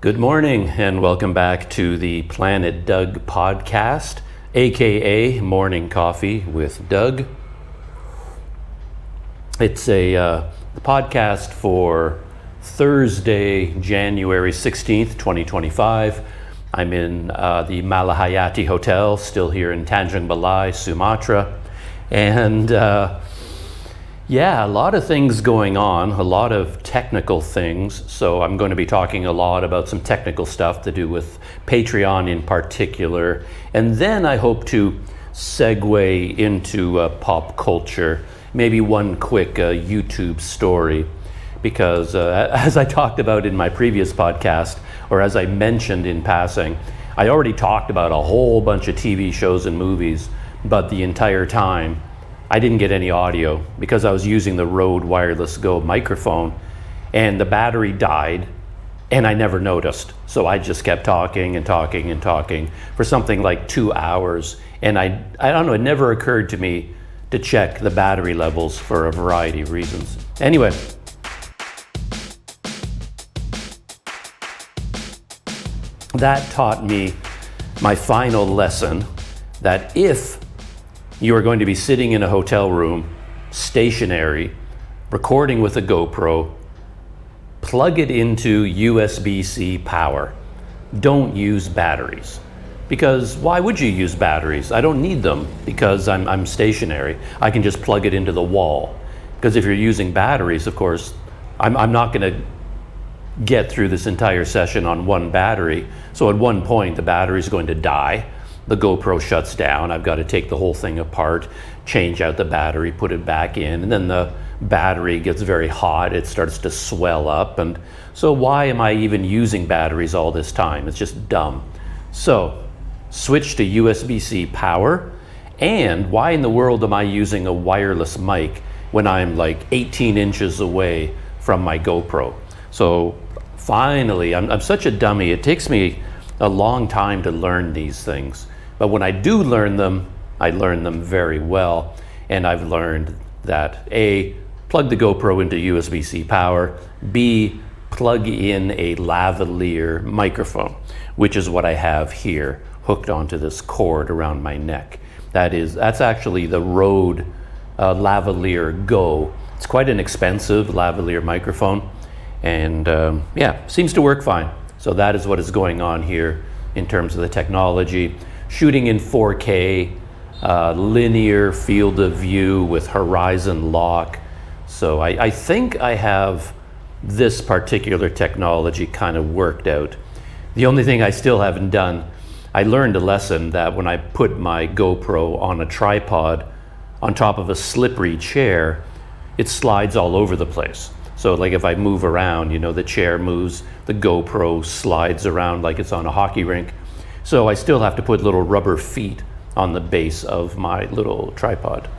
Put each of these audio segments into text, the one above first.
Good morning and welcome back to the Planet Doug podcast, aka Morning Coffee with Doug. It's a podcast for Thursday, January 16th, 2025. I'm in the Malahayati Hotel, still here in Tanjung Balai, Sumatra. And a lot of things going on, a lot of technical things. So I'm going to be talking a lot about some technical stuff to do with Patreon in particular. And then I hope to segue into pop culture, maybe one quick YouTube story. Because as I talked about in my previous podcast, or as I mentioned in passing, I already talked about a whole bunch of TV shows and movies, but the entire time I didn't get any audio because I was using the Rode Wireless Go microphone and the battery died and I never noticed. So I just kept talking and talking and talking for something like 2 hours. And I don't know, it never occurred to me to check the battery levels for a variety of reasons. Anyway, that taught me my final lesson that if you are going to be sitting in a hotel room, stationary, recording with a GoPro, plug it into USB-C power. Don't use batteries. Because why would you use batteries? I don't need them because I'm stationary. I can just plug it into the wall. Because if you're using batteries, of course, I'm not going to get through this entire session on one battery. So at one point, the battery is going to die. The GoPro shuts down. I've got to take the whole thing apart, change out the battery, put it back in, and then the battery gets very hot. It starts to swell up. And so why am I even using batteries all this time? It's just dumb. So switch to USB-C power. And why in the world am I using a wireless mic when I'm like 18 inches away from my GoPro? So finally, I'm such a dummy. It takes me a long time to learn these things. But when I do learn them, I learn them very well. And I've learned that A, plug the GoPro into USB-C power, B, plug in a lavalier microphone, which is what I have here hooked onto this cord around my neck. That's actually the Rode lavalier Go. It's quite an expensive lavalier microphone. And seems to work fine. So that is what is going on here in terms of the technology. Shooting in 4K, linear field of view with horizon lock. So I think I have this particular technology kind of worked out. The only thing I still haven't done, I learned a lesson that when I put my GoPro on a tripod on top of a slippery chair, it slides all over the place. So like if I move around, the chair moves, the GoPro slides around like it's on a hockey rink. So I still have to put little rubber feet on the base of my little tripod.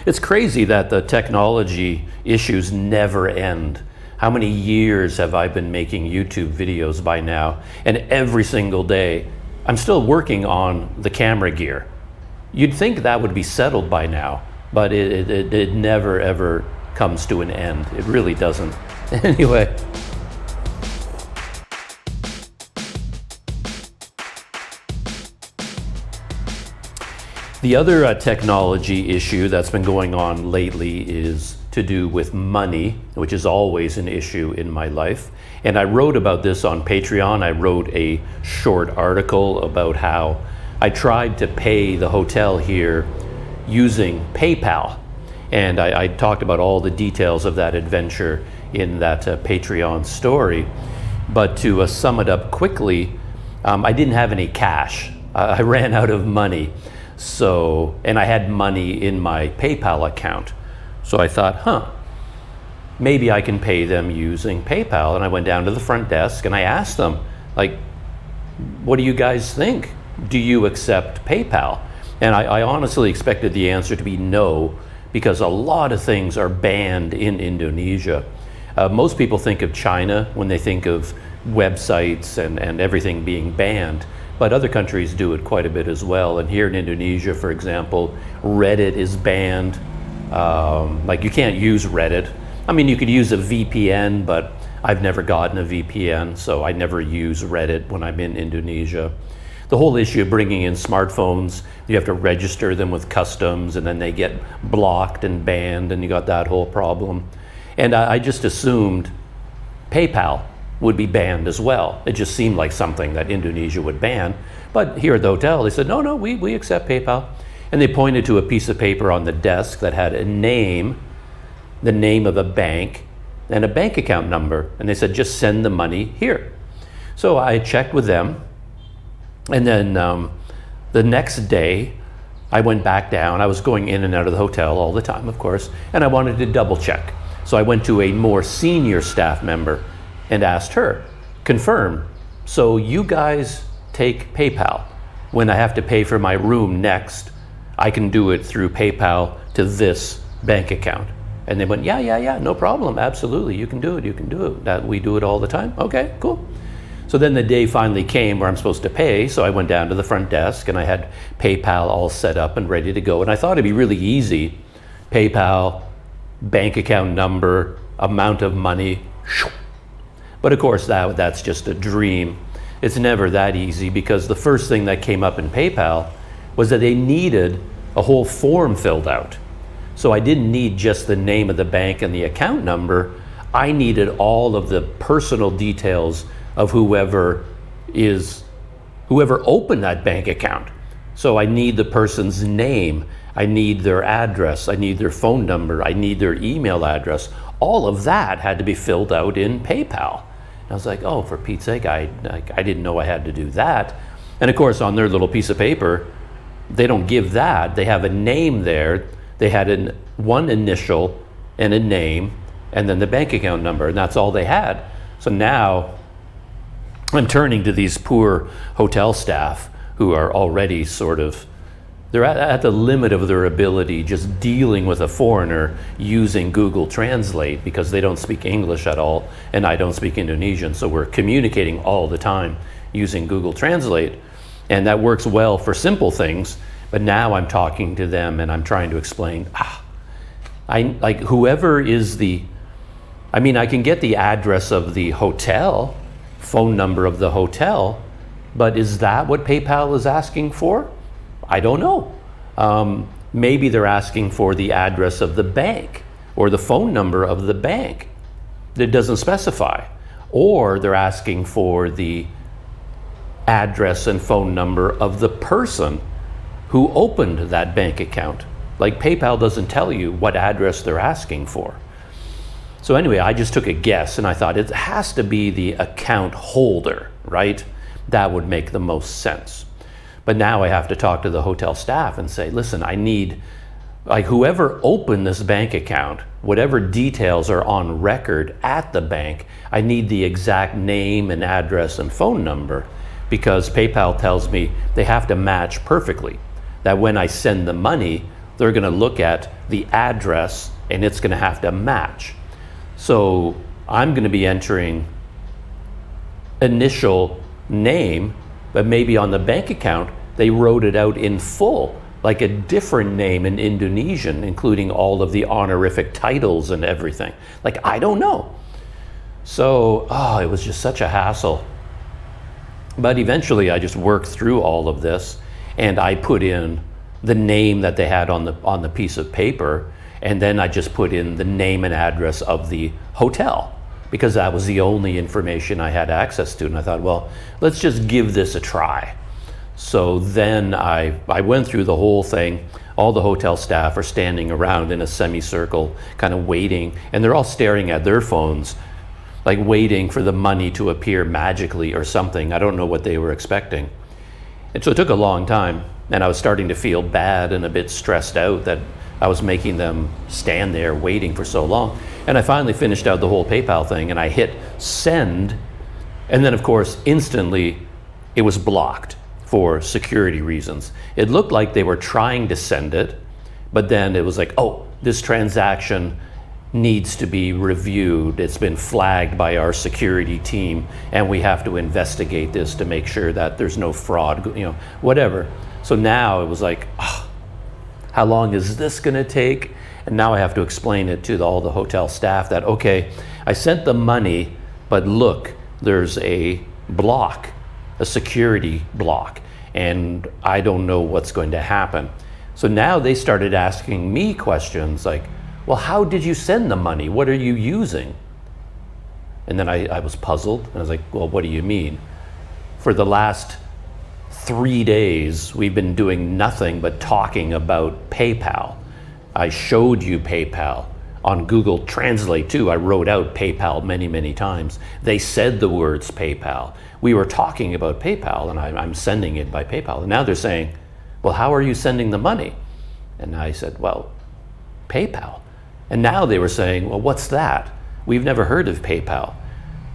It's crazy that the technology issues never end. How many years have I been making YouTube videos by now? And every single day, I'm still working on the camera gear. You'd think that would be settled by now, but it never ever comes to an end. It really doesn't. Anyway. The other technology issue that's been going on lately is to do with money, which is always an issue in my life. And I wrote about this on Patreon. I wrote a short article about how I tried to pay the hotel here using PayPal. And I talked about all the details of that adventure in that Patreon story. But to sum it up quickly, I didn't have any cash. I ran out of money. And I had money in my PayPal account. So I thought, maybe I can pay them using PayPal. And I went down to the front desk and I asked them, what do you guys think? Do you accept PayPal? And I honestly expected the answer to be no, because a lot of things are banned in Indonesia. Most people think of China when they think of websites and everything being banned, but other countries do it quite a bit as well. And here in Indonesia, for example, Reddit is banned. You can't use Reddit. I mean, you could use a VPN, but I've never gotten a VPN, so I never use Reddit when I'm in Indonesia. The whole issue of bringing in smartphones, you have to register them with customs, and then they get blocked and banned, and you got that whole problem. And I just assumed PayPal would be banned as well. It just seemed like something that Indonesia would ban. But here at the hotel, they said, no, we accept PayPal. And they pointed to a piece of paper on the desk that had a name, the name of a bank, and a bank account number. And they said, just send the money here. So I checked with them. And then the next day, I went back down. I was going in and out of the hotel all the time, of course, and I wanted to double check. So I went to a more senior staff member and asked her, confirm, so you guys take PayPal. When I have to pay for my room next, I can do it through PayPal to this bank account. And they went, yeah, no problem, absolutely, you can do it. That we do it all the time. Okay, cool. So then the day finally came where I'm supposed to pay, so I went down to the front desk and I had PayPal all set up and ready to go. And I thought it'd be really easy. PayPal, bank account number, amount of money. But of course that's just a dream. It's never that easy, because the first thing that came up in PayPal was that they needed a whole form filled out. So I didn't need just the name of the bank and the account number. I needed all of the personal details of whoever opened that bank account. So I need the person's name, I need their address, I need their phone number, I need their email address. All of that had to be filled out in PayPal. And I was like, oh, for Pete's sake, I didn't know I had to do that. And of course, on their little piece of paper, they don't give that. They have a name there. They had one initial and a name, and then the bank account number, and that's all they had. So now I'm turning to these poor hotel staff who are already they're at the limit of their ability just dealing with a foreigner using Google Translate, because they don't speak English at all and I don't speak Indonesian. So we're communicating all the time using Google Translate, and that works well for simple things. But now I'm talking to them and I'm trying to explain, whoever is I can get the address of the hotel, phone number of the hotel, but is that what PayPal is asking for? I don't know. Maybe they're asking for the address of the bank or the phone number of the bank. It doesn't specify. Or they're asking for the address and phone number of the person who opened that bank account. Like, PayPal doesn't tell you what address they're asking for. So anyway, I just took a guess and I thought it has to be the account holder, right? That would make the most sense. But now I have to talk to the hotel staff and say, listen, I need, whoever opened this bank account, whatever details are on record at the bank, I need the exact name and address and phone number, because PayPal tells me they have to match perfectly. That when I send the money, they're gonna look at the address and it's gonna have to match. So I'm gonna be entering initial name, but maybe on the bank account, they wrote it out in full, like a different name in Indonesian, including all of the honorific titles and everything. I don't know. So, it was just such a hassle. But eventually I just worked through all of this, and I put in the name that they had on the piece of paper, and then I just put in the name and address of the hotel, because that was the only information I had access to. And I thought, well, let's just give this a try. So then I went through the whole thing. All the hotel staff are standing around in a semicircle, kind of waiting, and they're all staring at their phones, like waiting for the money to appear magically or something. I don't know what they were expecting. And so it took a long time, and I was starting to feel bad and a bit stressed out that I was making them stand there waiting for so long. And I finally finished out the whole PayPal thing, and I hit send, and then of course instantly it was blocked for security reasons. It looked like they were trying to send it, but then it was like, oh, this transaction needs to be reviewed. It's been flagged by our security team, and we have to investigate this to make sure that there's no fraud, whatever. So now it was like, how long is this gonna take? And now I have to explain it to all the hotel staff that, okay, I sent the money but look, there's a block, a security block, and I don't know what's going to happen. So now they started asking me questions like, well, how did you send the money? What are you using? And then I was puzzled, and I was like, well, what do you mean? For the last 3 days, we've been doing nothing but talking about PayPal. I showed you PayPal. On Google Translate too, I wrote out PayPal many, many times. They said the words PayPal. We were talking about PayPal, and I'm sending it by PayPal. And now they're saying, well, how are you sending the money? And I said, well, PayPal. And now they were saying, well, what's that? We've never heard of PayPal.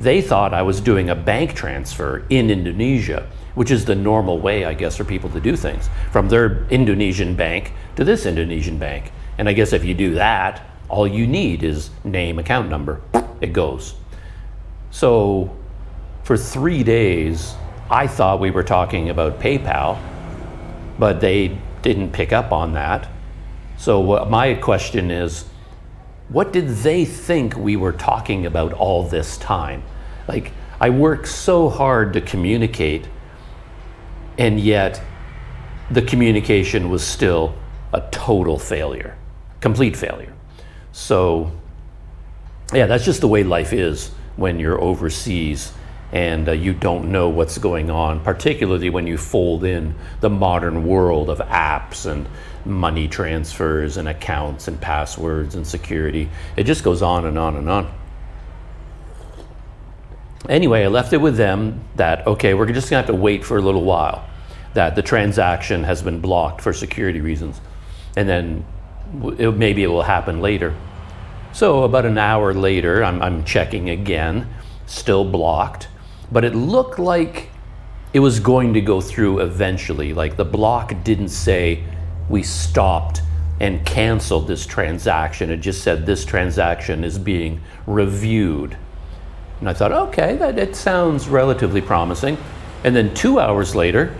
They thought I was doing a bank transfer in Indonesia, which is the normal way, I guess, for people to do things, from their Indonesian bank to this Indonesian bank. And I guess if you do that, all you need is name, account number, it goes. So for 3 days, I thought we were talking about PayPal, but they didn't pick up on that. So my question is, what did they think we were talking about all this time? Like, I work so hard to communicate, and yet the communication was still a total failure, complete failure. So yeah, that's just the way life is when you're overseas and you don't know what's going on, particularly when you fold in the modern world of apps and money transfers and accounts and passwords and security. It just goes on and on and on. Anyway, I left it with them that, okay, we're just gonna have to wait for a little while, that the transaction has been blocked for security reasons, and then maybe it will happen later. So about an hour later, I'm checking again, still blocked, but it looked like it was going to go through eventually. Like, the block didn't say we stopped and canceled this transaction. It just said this transaction is being reviewed. And I thought, okay, it sounds relatively promising. And then 2 hours later,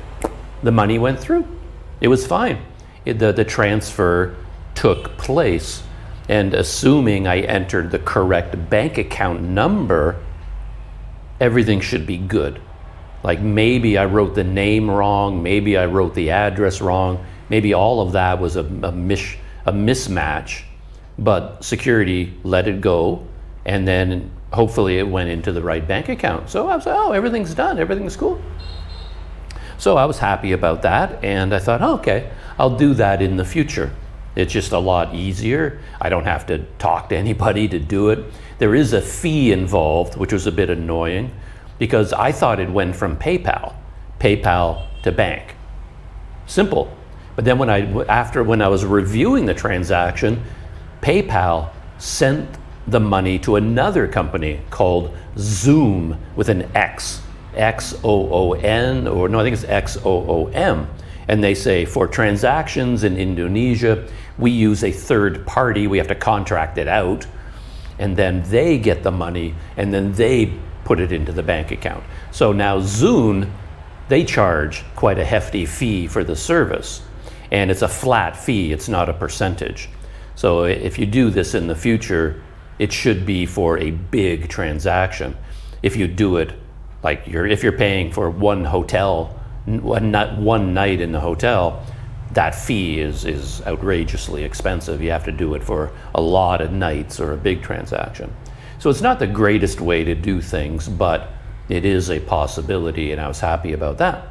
the money went through. It was fine. The transfer took place. And assuming I entered the correct bank account number, everything should be good. Like, maybe I wrote the name wrong, maybe I wrote the address wrong, maybe all of that was a mismatch, but security let it go, and then hopefully it went into the right bank account. So I was like, oh, everything's done, everything's cool. So I was happy about that, and I thought, oh, okay, I'll do that in the future. It's just a lot easier. I don't have to talk to anybody to do it. There is a fee involved, which was a bit annoying, because I thought it went from PayPal to bank. Simple. But then when I was reviewing the transaction, PayPal sent the money to another company called Zoom with an X, X-O-O-N, or no, I think it's X-O-O-M. And they say, for transactions in Indonesia, we use a third party, we have to contract it out, and then they get the money, and then they put it into the bank account. So now Zoom, they charge quite a hefty fee for the service, and it's a flat fee, it's not a percentage. So if you do this in the future, it should be for a big transaction. If you do it, like if you're paying for one night in the hotel, that fee is outrageously expensive. You have to do it for a lot of nights or a big transaction. So it's not the greatest way to do things, but it is a possibility, and I was happy about that.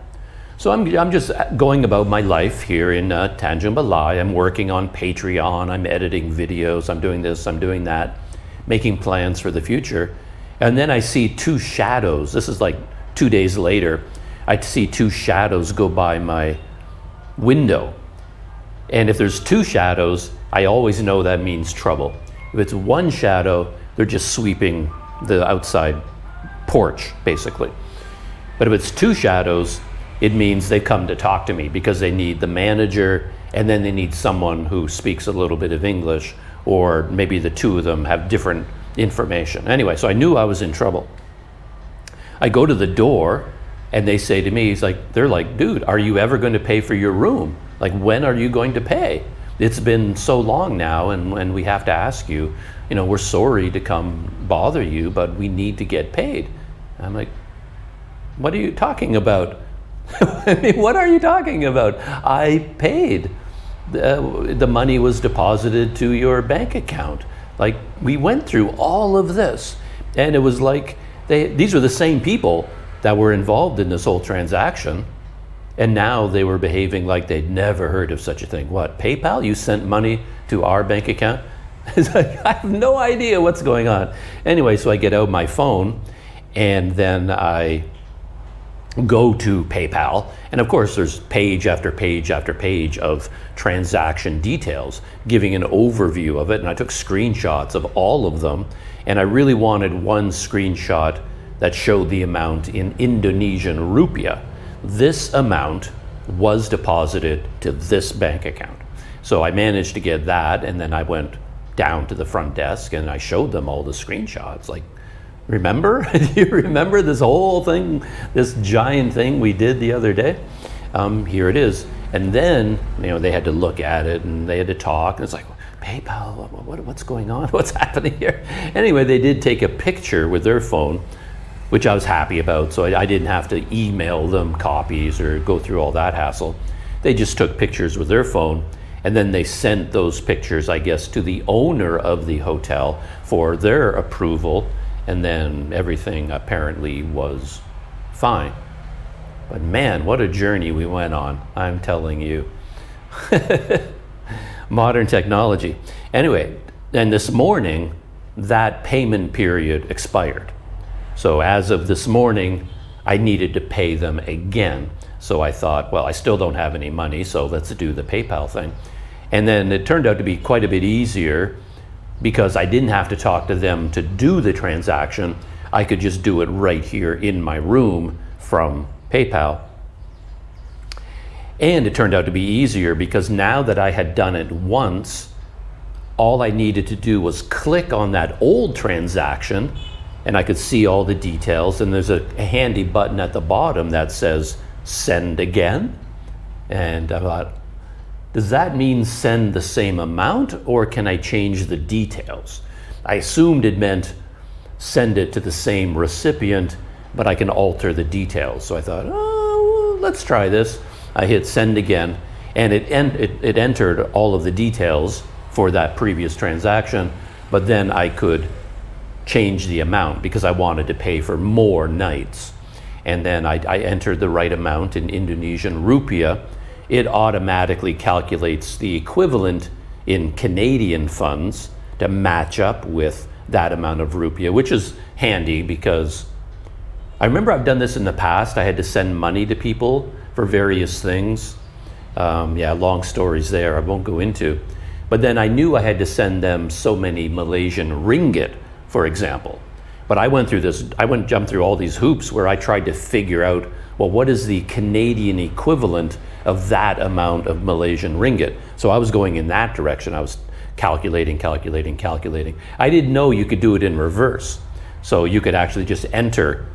So I'm just going about my life here in Tanjung Balai. I'm working on Patreon, I'm editing videos, I'm doing this, I'm doing that, making plans for the future. And then I see two shadows. This is like 2 days later. I see two shadows go by my window. And if there's two shadows, I always know that means trouble. If it's one shadow, they're just sweeping the outside porch, basically. But if it's two shadows, it means they've come to talk to me because they need the manager, and then they need someone who speaks a little bit of English, or maybe the two of them have different information. Anyway, so I knew I was in trouble. I go to the door, and they say to me, they're like, dude, are you ever going to pay for your room? Like, when are you going to pay? It's been so long now, and we have to ask you, we're sorry to come bother you, but we need to get paid. And I'm like, what are you talking about? I mean, what are you talking about? I paid. The money was deposited to your bank account. Like, we went through all of this, and it was like these were the same people that were involved in this whole transaction, and now they were behaving like they'd never heard of such a thing. What, PayPal? You sent money to our bank account? It's like, I have no idea what's going on. Anyway, so I get out my phone, and then I go to PayPal, and of course there's page after page after page of transaction details giving an overview of it, and I took screenshots of all of them, and I really wanted one screenshot that showed the amount in Indonesian rupiah. This amount was deposited to this bank account. So I managed to get that, and then I went down to the front desk and I showed them all the screenshots. Like, remember? Do you remember this whole thing, this giant thing we did the other day? Here it is. And then, they had to look at it and they had to talk. And it's like, PayPal, what's going on? What's happening here? Anyway, they did take a picture with their phone, which I was happy about. So I didn't have to email them copies or go through all that hassle. They just took pictures with their phone, and then they sent those pictures, I guess, to the owner of the hotel for their approval. And then everything apparently was fine. But man, what a journey we went on, I'm telling you. Modern technology. Anyway, and this morning, that payment period expired. So as of this morning, I needed to pay them again. So I thought, well, I still don't have any money, so let's do the PayPal thing. And then it turned out to be quite a bit easier, because I didn't have to talk to them to do the transaction. I could just do it right here in my room from PayPal. And it turned out to be easier because now that I had done it once, all I needed to do was click on that old transaction and I could see all the details. And there's a handy button at the bottom that says send again. And I thought, does that mean send the same amount, or can I change the details? I assumed it meant send it to the same recipient, but I can alter the details. So I thought, oh, let's try this. I hit send again, and it entered all of the details for that previous transaction, but then I could change the amount because I wanted to pay for more nights. And then I entered the right amount in Indonesian rupiah. It automatically calculates the equivalent in Canadian funds to match up with that amount of rupiah, which is handy because I remember I've done this in the past. I had to send money to people for various things. Long stories there I won't go into. But then I knew I had to send them so many Malaysian ringgit, for example. But I jumped through all these hoops where I tried to figure out, well, what is the Canadian equivalent of that amount of Malaysian ringgit? So I was going in that direction. I was calculating. I didn't know you could do it in reverse. So you could actually just enter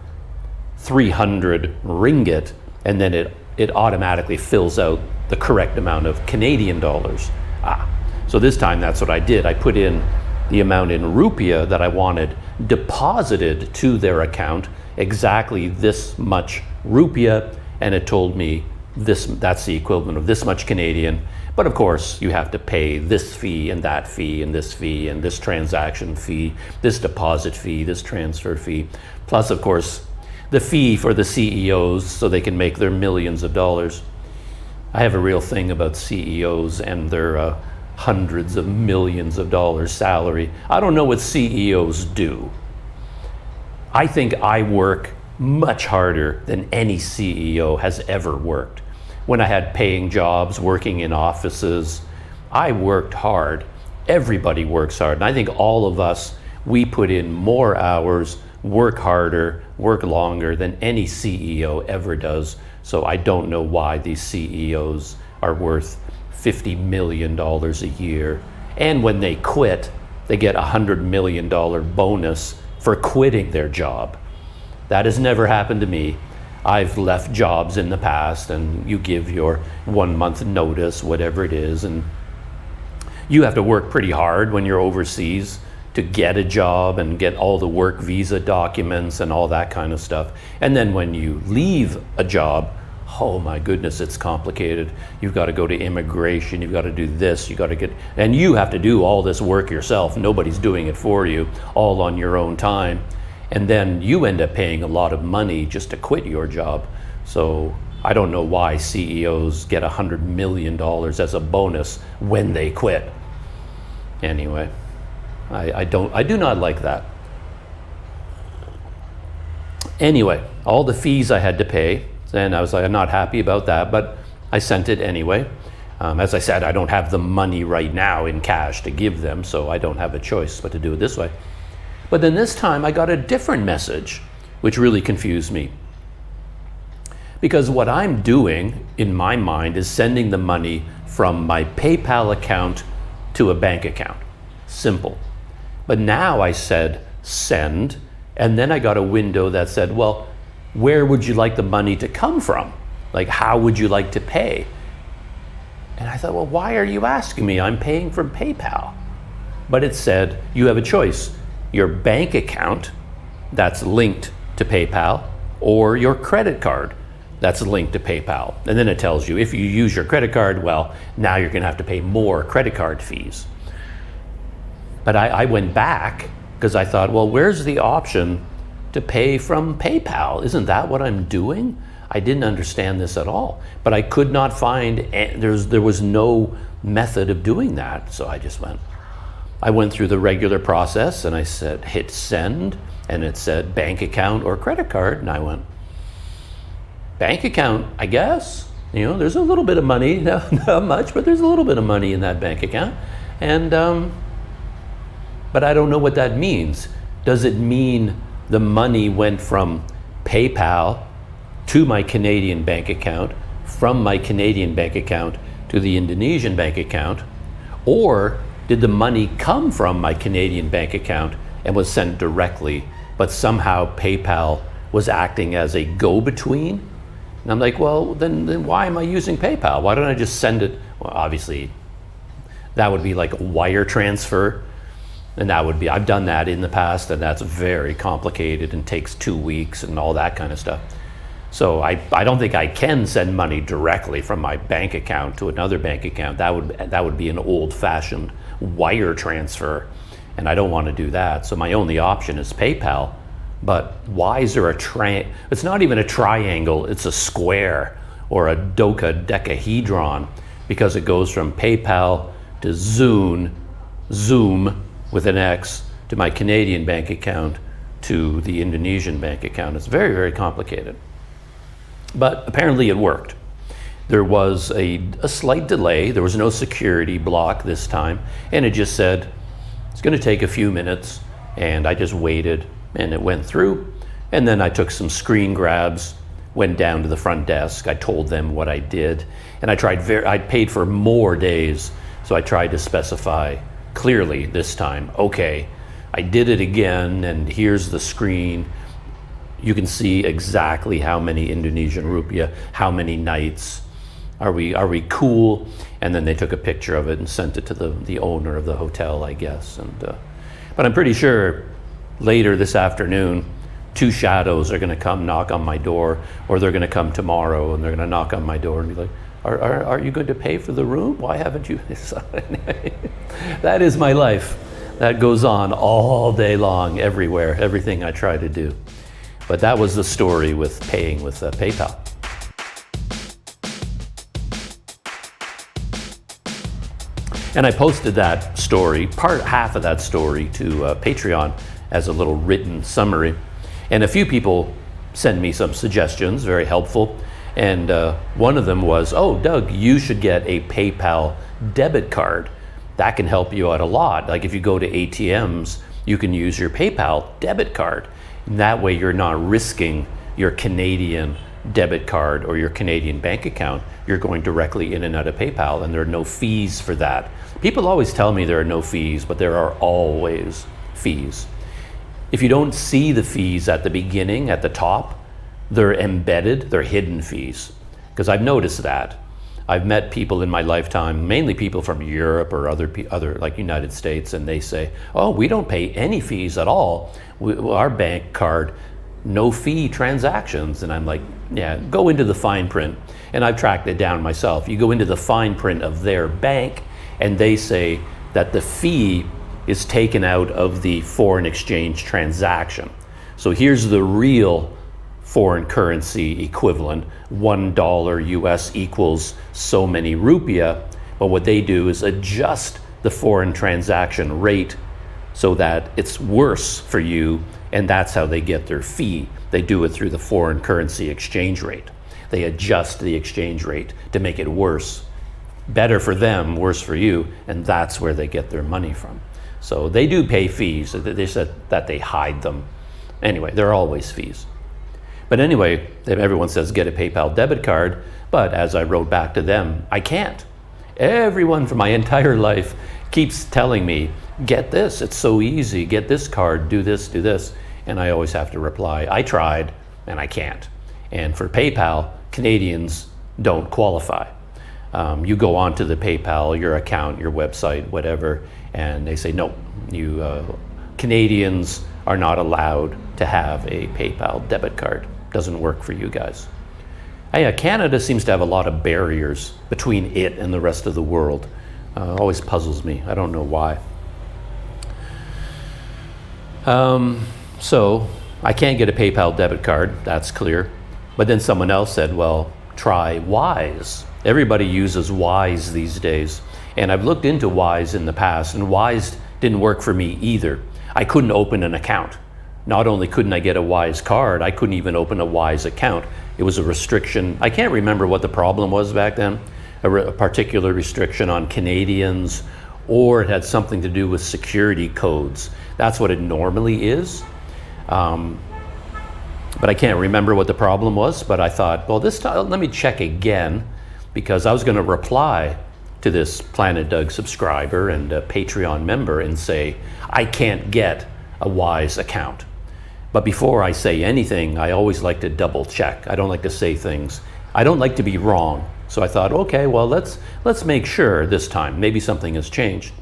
300 ringgit and then it automatically fills out the correct amount of Canadian dollars. So this time that's what I did. I put in the amount in rupiah that I wanted deposited to their account, exactly this much rupiah, and it told me that's the equivalent of this much Canadian. But of course, you have to pay this fee and that fee and this fee and this transaction fee, this deposit fee, this transfer fee, plus of course the fee for the CEOs so they can make their millions of dollars. I have a real thing about CEOs and their hundreds of millions of dollars salary. I don't know what CEOs do. I think I work much harder than any CEO has ever worked. When I had paying jobs, working in offices, I worked hard. Everybody works hard. And I think all of us, we put in more hours, work harder, work longer than any CEO ever does. So I don't know why these CEOs are worth $50 million a year. And when they quit, they get a $100 million bonus for quitting their job. That has never happened to me. I've left jobs in the past, and you give your 1 month notice, whatever it is, and you have to work pretty hard when you're overseas to get a job and get all the work visa documents and all that kind of stuff. And then when you leave a job, oh my goodness, it's complicated. You've got to go to immigration, you've got to do this, you've got to get, and you have to do all this work yourself. Nobody's doing it for you, all on your own time. And then you end up paying a lot of money just to quit your job. So I don't know why CEOs get $100 million as a bonus when they quit. Anyway, I do not like that. Anyway, all the fees I had to pay, and I was like, I'm not happy about that, but I sent it anyway. As I said, I don't have the money right now in cash to give them, so I don't have a choice but to do it this way. But then this time I got a different message, which really confused me. Because what I'm doing in my mind is sending the money from my PayPal account to a bank account. Simple. But now I said send, and then I got a window that said, well, where would you like the money to come from? Like, how would you like to pay? And I thought, well, why are you asking me? I'm paying from PayPal. But it said, you have a choice. Your bank account that's linked to PayPal, or your credit card that's linked to PayPal. And then it tells you, if you use your credit card, well, now you're gonna have to pay more credit card fees. But I went back because I thought, well, where's the option to pay from PayPal? Isn't that what I'm doing? I didn't understand this at all. But I could not find, there was no method of doing that. So I went through the regular process and I said, hit send, and it said bank account or credit card. And I went, bank account, I guess. You know, there's a little bit of money, not much, but there's a little bit of money in that bank account. And, but I don't know what that means. Does it mean the money went from PayPal to my Canadian bank account, from my Canadian bank account to the Indonesian bank account? Or did the money come from my Canadian bank account and was sent directly, but somehow PayPal was acting as a go-between? And I'm like, well, then why am I using PayPal? Why don't I just send it? Well, obviously, that would be like a wire transfer. And that would be, I've done that in the past, and that's very complicated and takes 2 weeks and all that kind of stuff. So I don't think I can send money directly from my bank account to another bank account. That would be an old-fashioned wire transfer, and I don't want to do that. So my only option is PayPal. But why is there it's not even a triangle, it's a square or a dodecahedron, because it goes from PayPal to Zoom with an X to my Canadian bank account to the Indonesian bank account. It's very, very complicated. But apparently it worked. There was a slight delay. There was no security block this time. And it just said, it's going to take a few minutes. And I just waited, and it went through. And then I took some screen grabs, went down to the front desk. I told them what I did. And I paid for more days. So I tried to specify clearly this time, okay, I did it again, and here's the screen. You can see exactly how many Indonesian rupiah, how many nights. Are we cool? And then they took a picture of it and sent it to the owner of the hotel, I guess. And but I'm pretty sure later this afternoon, 2 shadows are going to come knock on my door, or they're going to come tomorrow and they're going to knock on my door and be like, are you going to pay for the room? Why haven't you? That is my life. That goes on all day long, everywhere, everything I try to do. But that was the story with paying with PayPal. And I posted that story, half of that story, to Patreon as a little written summary. And a few people sent me some suggestions, very helpful. And one of them was, oh, Doug, you should get a PayPal debit card. That can help you out a lot. Like if you go to ATMs, you can use your PayPal debit card. And that way you're not risking your Canadian debit card or your Canadian bank account. You're going directly in and out of PayPal, and there are no fees for that. People always tell me there are no fees, but there are always fees. If you don't see the fees at the beginning, at the top, they're embedded, they're hidden fees. Because I've noticed that. I've met people in my lifetime, mainly people from Europe or other like United States, and they say, oh, we don't pay any fees at all. Our bank card, no fee transactions. And I'm like, yeah, go into the fine print. And I've tracked it down myself. You go into the fine print of their bank, and they say that the fee is taken out of the foreign exchange transaction. So here's the real foreign currency equivalent. $1 US equals so many rupiah. But what they do is adjust the foreign transaction rate so that it's worse for you, and that's how they get their fee. They do it through the foreign currency exchange rate. They adjust the exchange rate to make it worse. Better for them, worse for you, and that's where they get their money from. So they do pay fees. They said that they hide them. Anyway, there are always fees. But anyway, everyone says get a PayPal debit card, but as I wrote back to them, I can't. Everyone for my entire life keeps telling me, get this, it's so easy, get this card, do this, do this. And I always have to reply, I tried and I can't. And for PayPal, Canadians don't qualify. You go onto the PayPal, your account, your website, whatever, and they say, no, you Canadians are not allowed to have a PayPal debit card. Doesn't work for you guys. Canada seems to have a lot of barriers between it and the rest of the world. Always puzzles me. I don't know why. So I can't get a PayPal debit card, that's clear. But then someone else said, well, try Wise. Everybody uses Wise these days. And I've looked into Wise in the past, and Wise didn't work for me either. I couldn't open an account. Not only couldn't I get a Wise card, I couldn't even open a Wise account. It was a restriction. I can't remember what the problem was back then, a particular restriction on Canadians, or it had something to do with security codes. That's what it normally is. But I can't remember what the problem was, but I thought, well, this time, let me check again, because I was going to reply to this Planet Doug subscriber and a Patreon member and say, I can't get a Wise account. But before I say anything, I always like to double check. I don't like to say things. I don't like to be wrong. So I thought, okay, well, let's make sure this time. Maybe something has changed.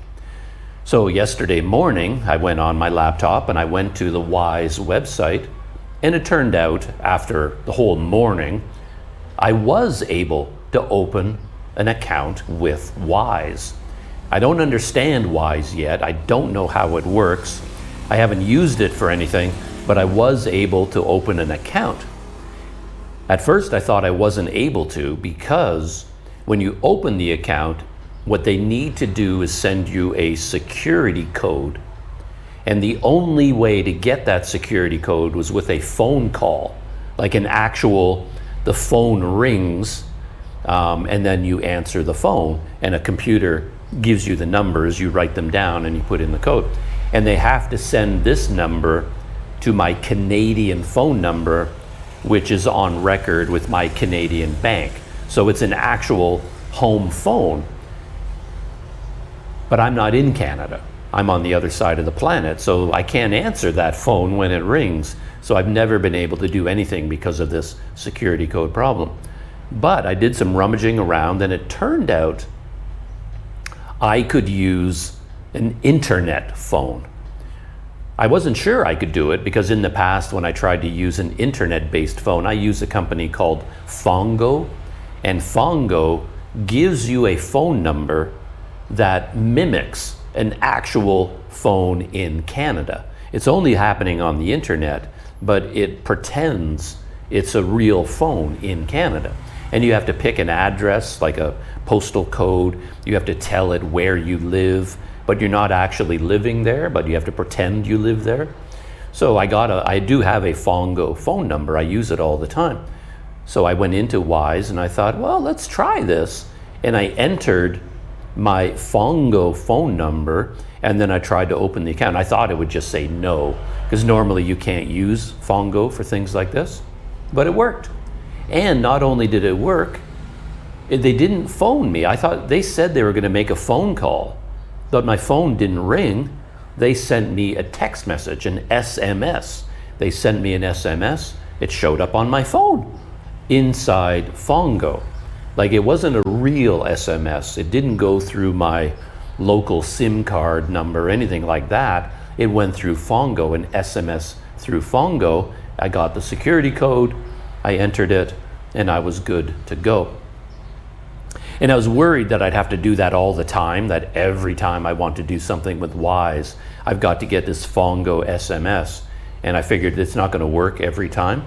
So yesterday morning, I went on my laptop and I went to the Wise website, and it turned out after the whole morning, I was able to open an account with Wise. I don't understand Wise yet. I don't know how it works. I haven't used it for anything, but I was able to open an account. At first, I thought I wasn't able to, because when you open the account, what they need to do is send you a security code. And the only way to get that security code was with a phone call, like an actual, the phone rings, and then you answer the phone, and a computer gives you the numbers, you write them down, and you put in the code. And they have to send this number to my Canadian phone number, which is on record with my Canadian bank. So it's an actual home phone. But I'm not in Canada. I'm on the other side of the planet, so I can't answer that phone when it rings. So I've never been able to do anything because of this security code problem. But I did some rummaging around, and it turned out I could use an internet phone. I wasn't sure I could do it, because in the past when I tried to use an internet-based phone, I used a company called Fongo, and Fongo gives you a phone number that mimics an actual phone in Canada. It's only happening on the internet, but it pretends it's a real phone in Canada. And you have to pick an address, like a postal code. You have to tell it where you live, but you're not actually living there, but you have to pretend you live there. So I do have a Fongo phone number. I use it all the time. So I went into Wise and I thought, well, let's try this. And I entered my Fongo phone number, and then I tried to open the account. I thought it would just say no, because normally you can't use Fongo for things like this, but it worked. And not only did it work, they didn't phone me. I thought they said they were going to make a phone call, but my phone didn't ring. They sent me a text message, an SMS. They sent me an SMS. It showed up on my phone inside Fongo. Like, it wasn't a real SMS. It didn't go through my local SIM card number or anything like that. It went through Fongo, an SMS through Fongo. I got the security code, I entered it, and I was good to go. And I was worried that I'd have to do that all the time, that every time I want to do something with Wise, I've got to get this Fongo SMS. And I figured it's not going to work every time.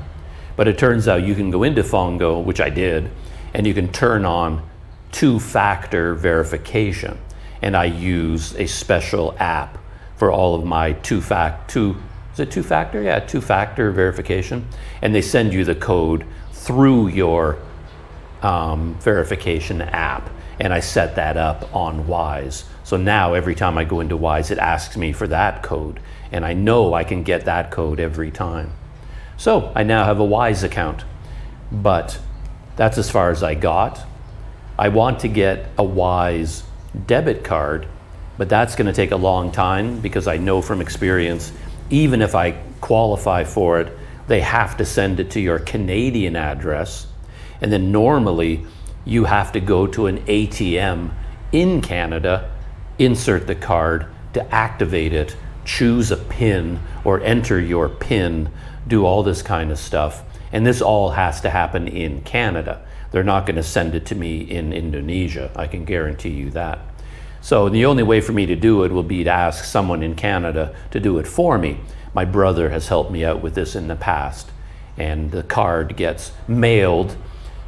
But it turns out you can go into Fongo, which I did, and you can turn on two-factor verification. And I use a special app for all of my two-factor verification. And they send you the code through your verification app. And I set that up on Wise. So now every time I go into Wise, it asks me for that code. And I know I can get that code every time. So I now have a Wise account. But that's as far as I got. I want to get a Wise debit card, but that's going to take a long time because I know from experience, even if I qualify for it, they have to send it to your Canadian address. And then normally you have to go to an ATM in Canada, insert the card to activate it, choose a PIN or enter your PIN, do all this kind of stuff. And this all has to happen in Canada. They're not going to send it to me in Indonesia. I can guarantee you that. So the only way for me to do it will be to ask someone in Canada to do it for me. My brother has helped me out with this in the past. And the card gets mailed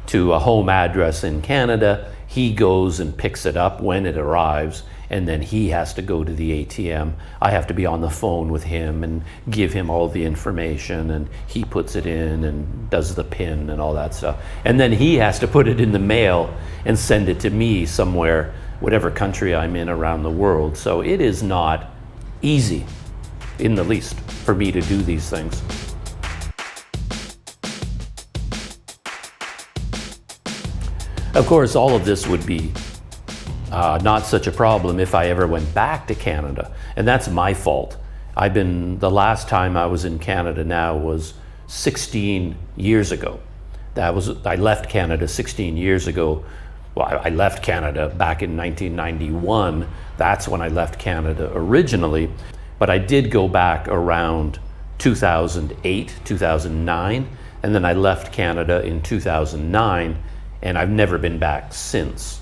to a home address in Canada. He goes and picks it up when it arrives, and then he has to go to the ATM. I have to be on the phone with him and give him all the information, and he puts it in and does the PIN and all that stuff. And then he has to put it in the mail and send it to me somewhere, whatever country I'm in around the world. So it is not easy in the least for me to do these things. Of course, all of this would be not such a problem if I ever went back to Canada. And that's my fault. The last time I was in Canada now was 16 years ago. I left Canada 16 years ago. Well, I left Canada back in 1991. That's when I left Canada originally. But I did go back around 2008, 2009, and then I left Canada in 2009, and I've never been back since.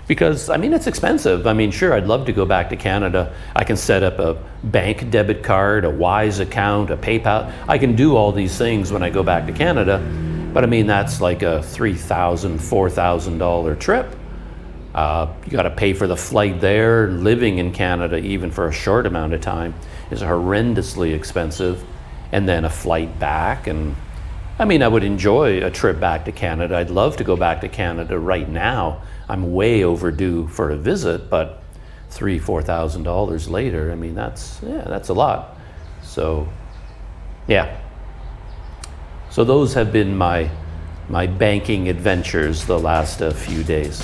Because, I mean, it's expensive. I mean, sure, I'd love to go back to Canada. I can set up a bank debit card, a Wise account, a PayPal. I can do all these things when I go back to Canada. But I mean, that's like a $3,000, $4,000 trip. You got to pay for the flight there. Living in Canada, even for a short amount of time, is horrendously expensive. And then a flight back. And I mean, I would enjoy a trip back to Canada. I'd love to go back to Canada right now. I'm way overdue for a visit, but $3,000, $4,000 later, I mean, that's a lot. So, yeah. So those have been my banking adventures the last few days.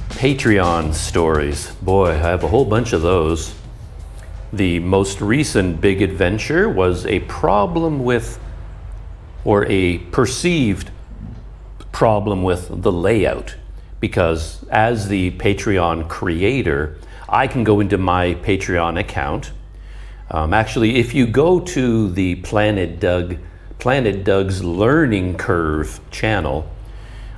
Patreon stories. Boy, I have a whole bunch of those. The most recent big adventure was a problem with, or a perceived problem with the layout. Because as the Patreon creator, I can go into my Patreon account. Actually, if you go to the Planet Doug's Learning Curve channel,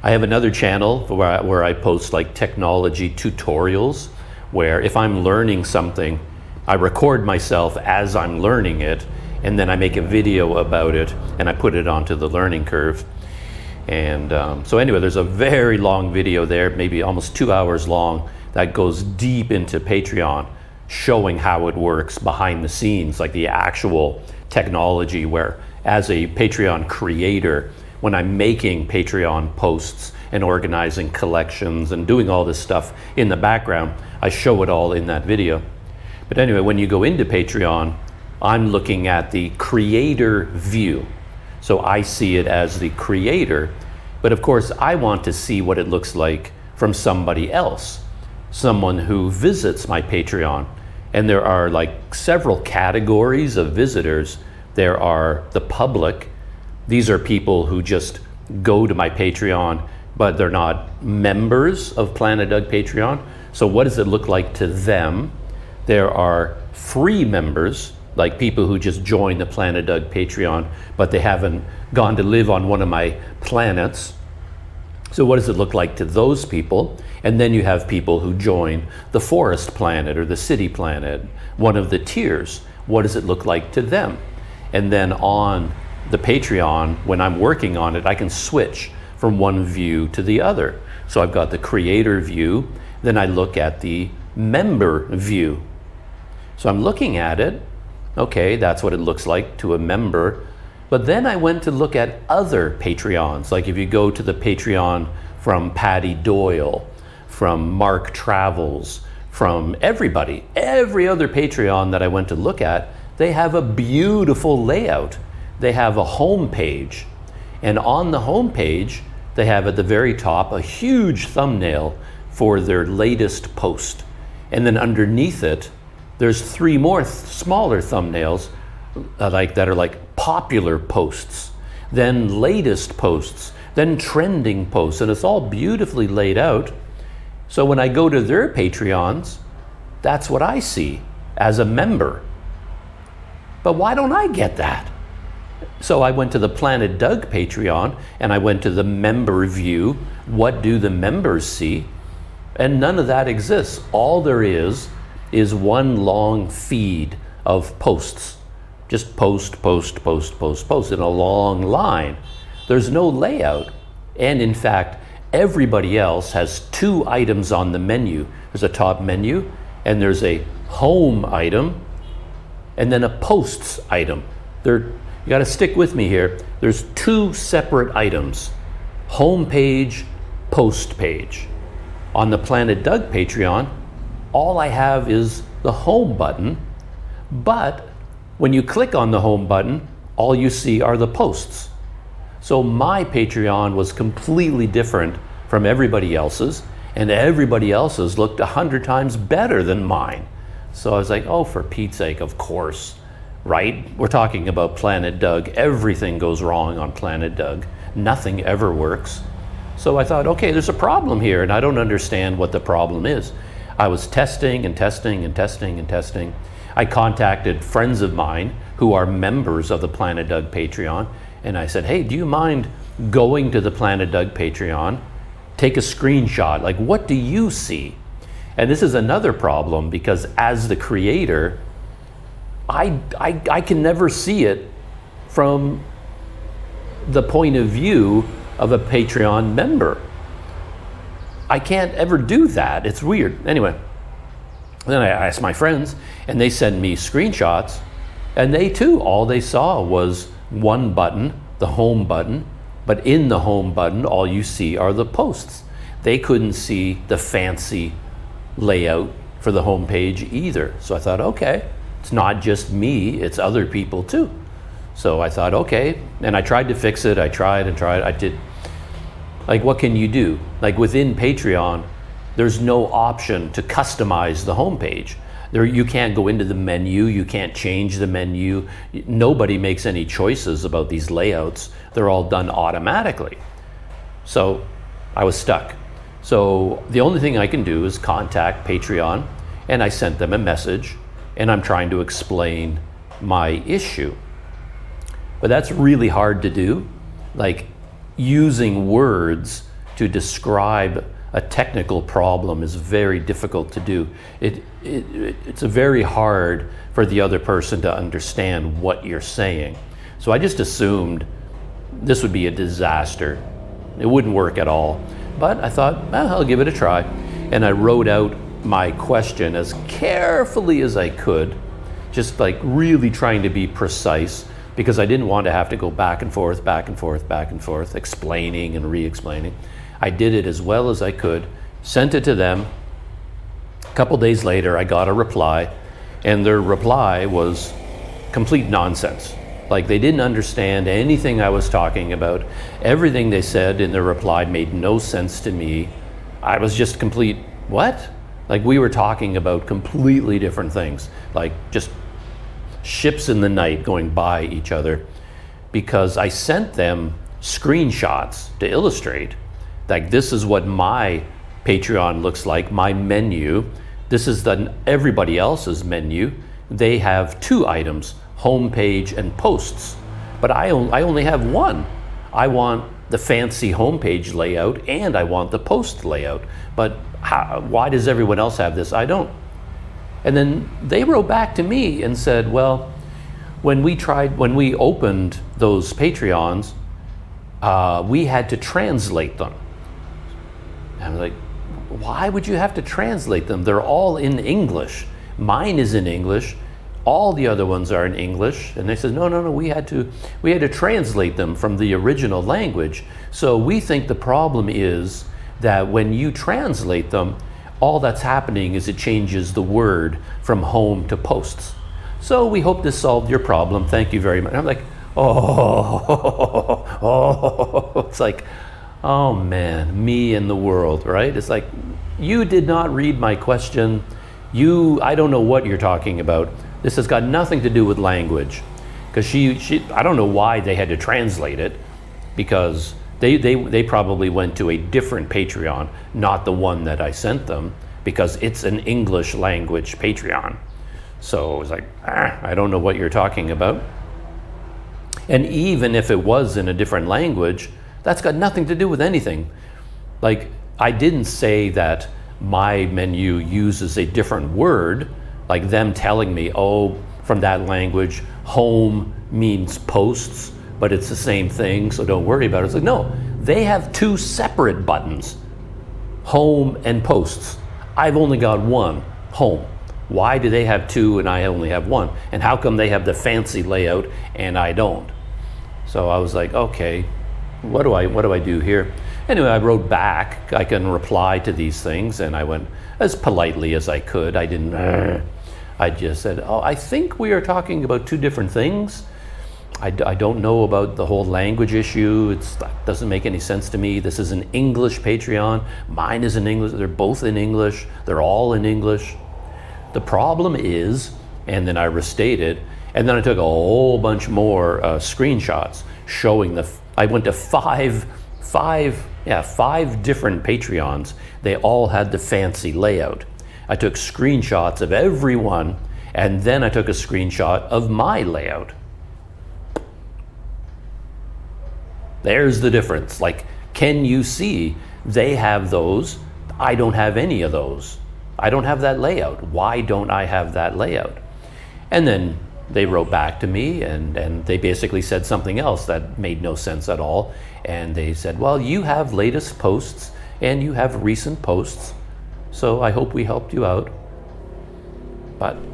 I have another channel where I post like technology tutorials, where if I'm learning something, I record myself as I'm learning it, and then I make a video about it, and I put it onto the Learning Curve. And so anyway, there's a very long video there, maybe almost 2 hours long, that goes deep into Patreon, showing how it works behind the scenes, like the actual technology, where as a Patreon creator, when I'm making Patreon posts and organizing collections and doing all this stuff in the background, I show it all in that video. But anyway, when you go into Patreon, I'm looking at the creator view. So I see it as the creator, but of course I want to see what it looks like from somebody else, someone who visits my Patreon. And there are like several categories of visitors. There are the public. These are people who just go to my Patreon, but they're not members of Planet Doug Patreon. So what does it look like to them? There are free members, like people who just join the Planet Doug Patreon, but they haven't gone to live on one of my planets. So what does it look like to those people? And then you have people who join the forest planet or the city planet, one of the tiers. What does it look like to them? And then on the Patreon, when I'm working on it, I can switch from one view to the other. So I've got the creator view, then I look at the member view. So I'm looking at it, okay, that's what it looks like to a member. But then I went to look at other Patreons. Like if you go to the Patreon from Patty Doyle, from Mark Travels, from everybody, every other Patreon that I went to look at, they have a beautiful layout. They have a home page. And on the home page, they have at the very top a huge thumbnail for their latest post. And then underneath it, there's 3 more smaller thumbnails that are like popular posts, then latest posts, then trending posts, and it's all beautifully laid out. So when I go to their Patreons, that's what I see as a member. But why don't I get that? So I went to the Planet Doug Patreon and I went to the member view. What do the members see? And none of that exists. All there is one long feed of posts. Just post, post, post, post, post in a long line. There's no layout. And in fact, everybody else has 2 items on the menu. There's a top menu and there's a home item and then a posts item. You got to stick with me here. There's 2 separate items, home page, post page. On the Planet Doug Patreon, all I have is the home button, but when you click on the home button, all you see are the posts. So my Patreon was completely different from everybody else's, and everybody else's looked 100 times better than mine. So I was like, oh, for Pete's sake, of course. Right? We're talking about Planet Doug. Everything goes wrong on Planet Doug. Nothing ever works. So I thought, okay, there's a problem here, and I don't understand what the problem is. I was testing and testing and testing and testing. I contacted friends of mine who are members of the Planet Doug Patreon, and I said, hey, do you mind going to the Planet Doug Patreon, take a screenshot, like what do you see? And this is another problem because as the creator, I can never see it from the point of view of a Patreon member. I can't ever do that. It's weird. Anyway, then I asked my friends and they sent me screenshots and they too, all they saw was one button, the home button, but in the home button, all you see are the posts. They couldn't see the fancy layout for the home page either. So I thought, okay, it's not just me, it's other people too. So I thought, okay, and I tried to fix it. I tried and tried, I did. Like, what can you do? Like within Patreon, there's no option to customize the homepage. You can't go into the menu, you can't change the menu. Nobody makes any choices about these layouts. They're all done automatically. So I was stuck. So the only thing I can do is contact Patreon, and I sent them a message, and I'm trying to explain my issue. But that's really hard to do. Like, using words to describe a technical problem is very difficult to do. It's very hard for the other person to understand what you're saying. So I just assumed this would be a disaster. It wouldn't work at all. But I thought, well, I'll give it a try. And I wrote out my question as carefully as I could, just like really trying to be precise, because I didn't want to have to go back and forth, back and forth, back and forth, explaining and re-explaining. I did it as well as I could, sent it to them. A couple days later, I got a reply, and their reply was complete nonsense. Like, they didn't understand anything I was talking about. Everything they said in their reply made no sense to me. I was just complete, what? Like we were talking about completely different things, like just ships in the night going by each other, because I sent them screenshots to illustrate, like this is what my Patreon looks like, my menu. This is everybody else's menu. They have 2 items, homepage and posts, but I only have one. I want the fancy homepage layout and I want the post layout, but why does everyone else have this? I don't. And then they wrote back to me and said, well, when we opened those Patreons, we had to translate them. And I'm like, why would you have to translate them? They're all in English. Mine is in English. All the other ones are in English. And they said, no, we had to translate them from the original language. So we think the problem is that when you translate them, all that's happening is it changes the word from home to posts. So we hope this solved your problem. Thank you very much. I'm like, it's like, oh man, me and the world, right? It's like, you did not read my question. I don't know what you're talking about. This has got nothing to do with language. Because I don't know why they had to translate it, because they probably went to a different Patreon, not the one that I sent them, because it's an English language Patreon. So it was like, I don't know what you're talking about. And even if it was in a different language, that's got nothing to do with anything. Like, I didn't say that my menu uses a different word, like them telling me, oh, from that language, home means posts, but it's the same thing, so don't worry about it. It's like, no, they have 2 separate buttons, home and posts. I've only got one, home. Why do they have 2 and I only have 1? And how come they have the fancy layout and I don't? So I was like, okay, what do I do here? Anyway, I wrote back, I can reply to these things, and I went as politely as I could. I didn't, I just said, oh, I think we are talking about 2 different things. I don't know about the whole language issue. It doesn't make any sense to me. This is an English Patreon. Mine is in English. They're both in English. They're all in English. The problem is, and then I restated, and then I took a whole bunch more screenshots showing I went to five different Patreons. They all had the fancy layout. I took screenshots of every one, and then I took a screenshot of my layout. There's the difference. Like, can you see? They have those. I don't have any of those. I don't have that layout. Why don't I have that layout? And then they wrote back to me, and they basically said something else that made no sense at all. And they said, well, you have latest posts and you have recent posts, so I hope we helped you out.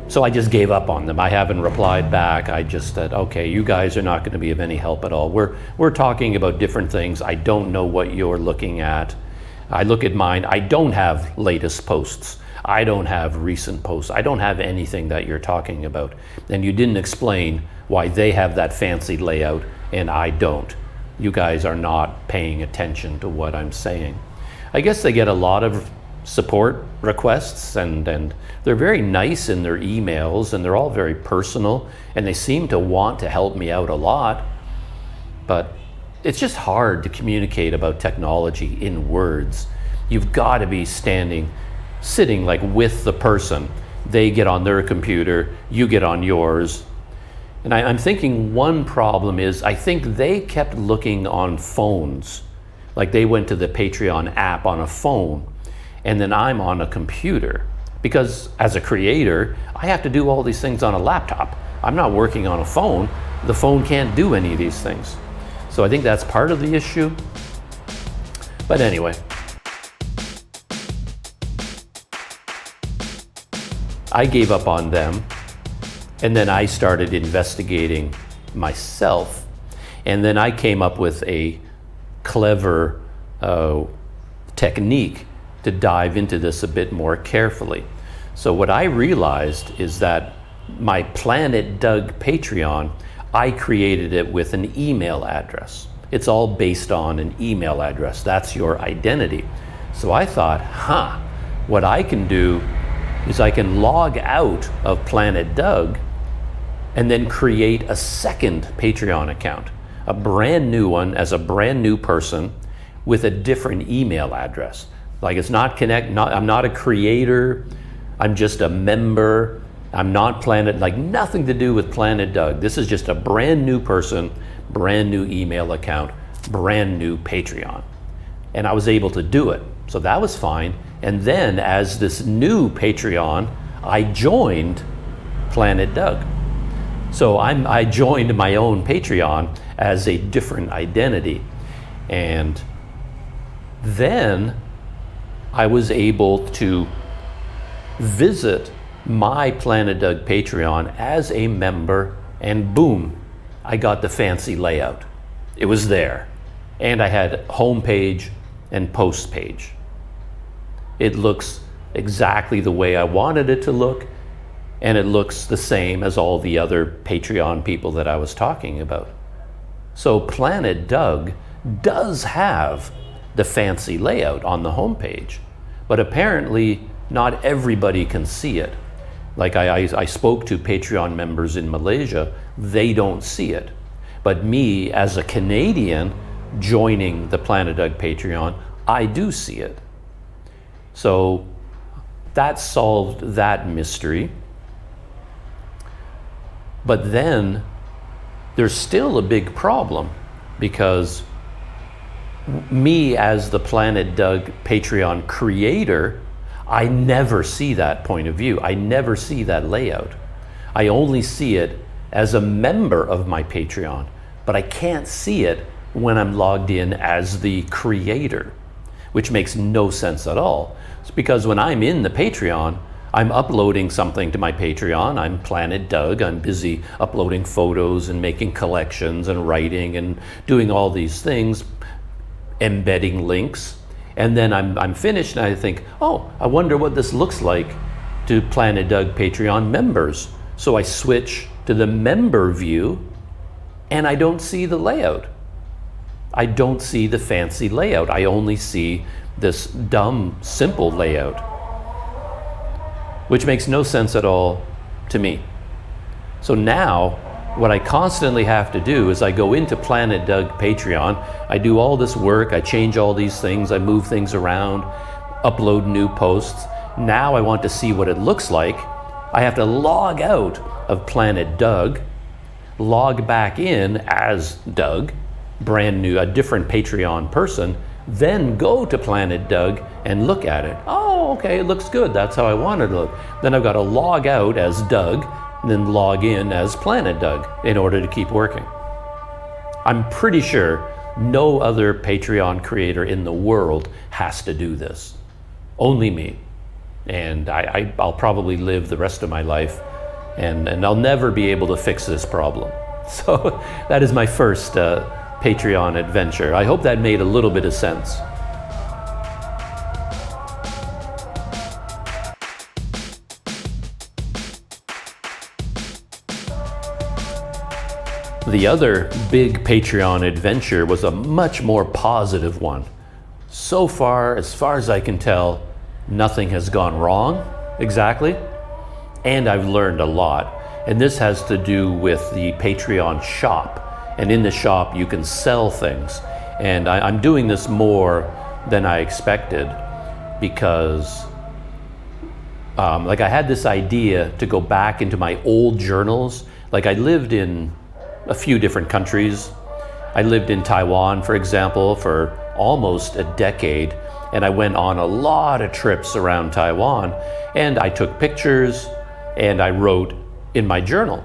So I just gave up on them. I haven't replied back. I just said, okay, you guys are not going to be of any help at all. We're talking about different things. I don't know what you're looking at. I look at mine. I don't have latest posts. I don't have recent posts. I don't have anything that you're talking about. And you didn't explain why they have that fancy layout and I don't. You guys are not paying attention to what I'm saying. I guess they get a lot of support requests, and they're very nice in their emails, and they're all very personal, and they seem to want to help me out a lot. But it's just hard to communicate about technology in words. You've got to be sitting like with the person. They get on their computer, you get on yours. And I'm thinking one problem is, I think they kept looking on phones. Like they went to the Patreon app on a phone, and then I'm on a computer. Because as a creator, I have to do all these things on a laptop. I'm not working on a phone. The phone can't do any of these things. So I think that's part of the issue. But anyway, I gave up on them, and then I started investigating myself. And then I came up with a clever technique to dive into this a bit more carefully. So what I realized is that my Planet Doug Patreon, I created it with an email address. It's all based on an email address. That's your identity. So I thought, what I can do is I can log out of Planet Doug and then create a second Patreon account, a brand new one as a brand new person with a different email address. Like it's not I'm not a creator, I'm just a member. I'm not Planet, like nothing to do with Planet Doug. This is just a brand new person, brand new email account, brand new Patreon. And I was able to do it. So that was fine. And then as this new Patreon, I joined Planet Doug. So I joined my own Patreon as a different identity. And then I was able to visit my Planet Doug Patreon as a member, and boom, I got the fancy layout. It was there. And I had home page and post page. It looks exactly the way I wanted it to look, and it looks the same as all the other Patreon people that I was talking about. So Planet Doug does have the fancy layout on the home page, but apparently not everybody can see it. Like I spoke to Patreon members in Malaysia, they don't see it. But me, as a Canadian joining the Planet Doug Patreon, I do see it. So that solved that mystery. But then there's still a big problem, because me as the Planet Doug Patreon creator, I never see that point of view. I never see that layout. I only see it as a member of my Patreon, but I can't see it when I'm logged in as the creator, which makes no sense at all. It's because when I'm in the Patreon, I'm uploading something to my Patreon. I'm Planet Doug. I'm busy uploading photos and making collections and writing and doing all these things, embedding links. And then I'm finished and I think, oh, I wonder what this looks like to Planet Doug Patreon members. So I switch to the member view and I don't see the layout. I don't see the fancy layout. I only see this dumb, simple layout, which makes no sense at all to me. So now, what I constantly have to do is I go into Planet Doug Patreon, I do all this work, I change all these things, I move things around, upload new posts. Now I want to see what it looks like. I have to log out of Planet Doug, log back in as Doug, brand new, a different Patreon person, then go to Planet Doug and look at it. Oh, okay, it looks good. That's how I want it to look. Then I've got to log out as Doug, and then log in as Planet Doug in order to keep working. I'm pretty sure no other Patreon creator in the world has to do this. Only me. And I'll probably live the rest of my life and I'll never be able to fix this problem. So that is my first Patreon adventure. I hope that made a little bit of sense. The other big Patreon adventure was a much more positive one. So far as I can tell, nothing has gone wrong exactly, and I've learned a lot. And this has to do with the Patreon shop. And in the shop, you can sell things. And I'm doing this more than I expected because like I had this idea to go back into my old journals. Like I lived in a few different countries. I lived in Taiwan, for example, for almost a decade. And I went on a lot of trips around Taiwan. And I took pictures and I wrote in my journal.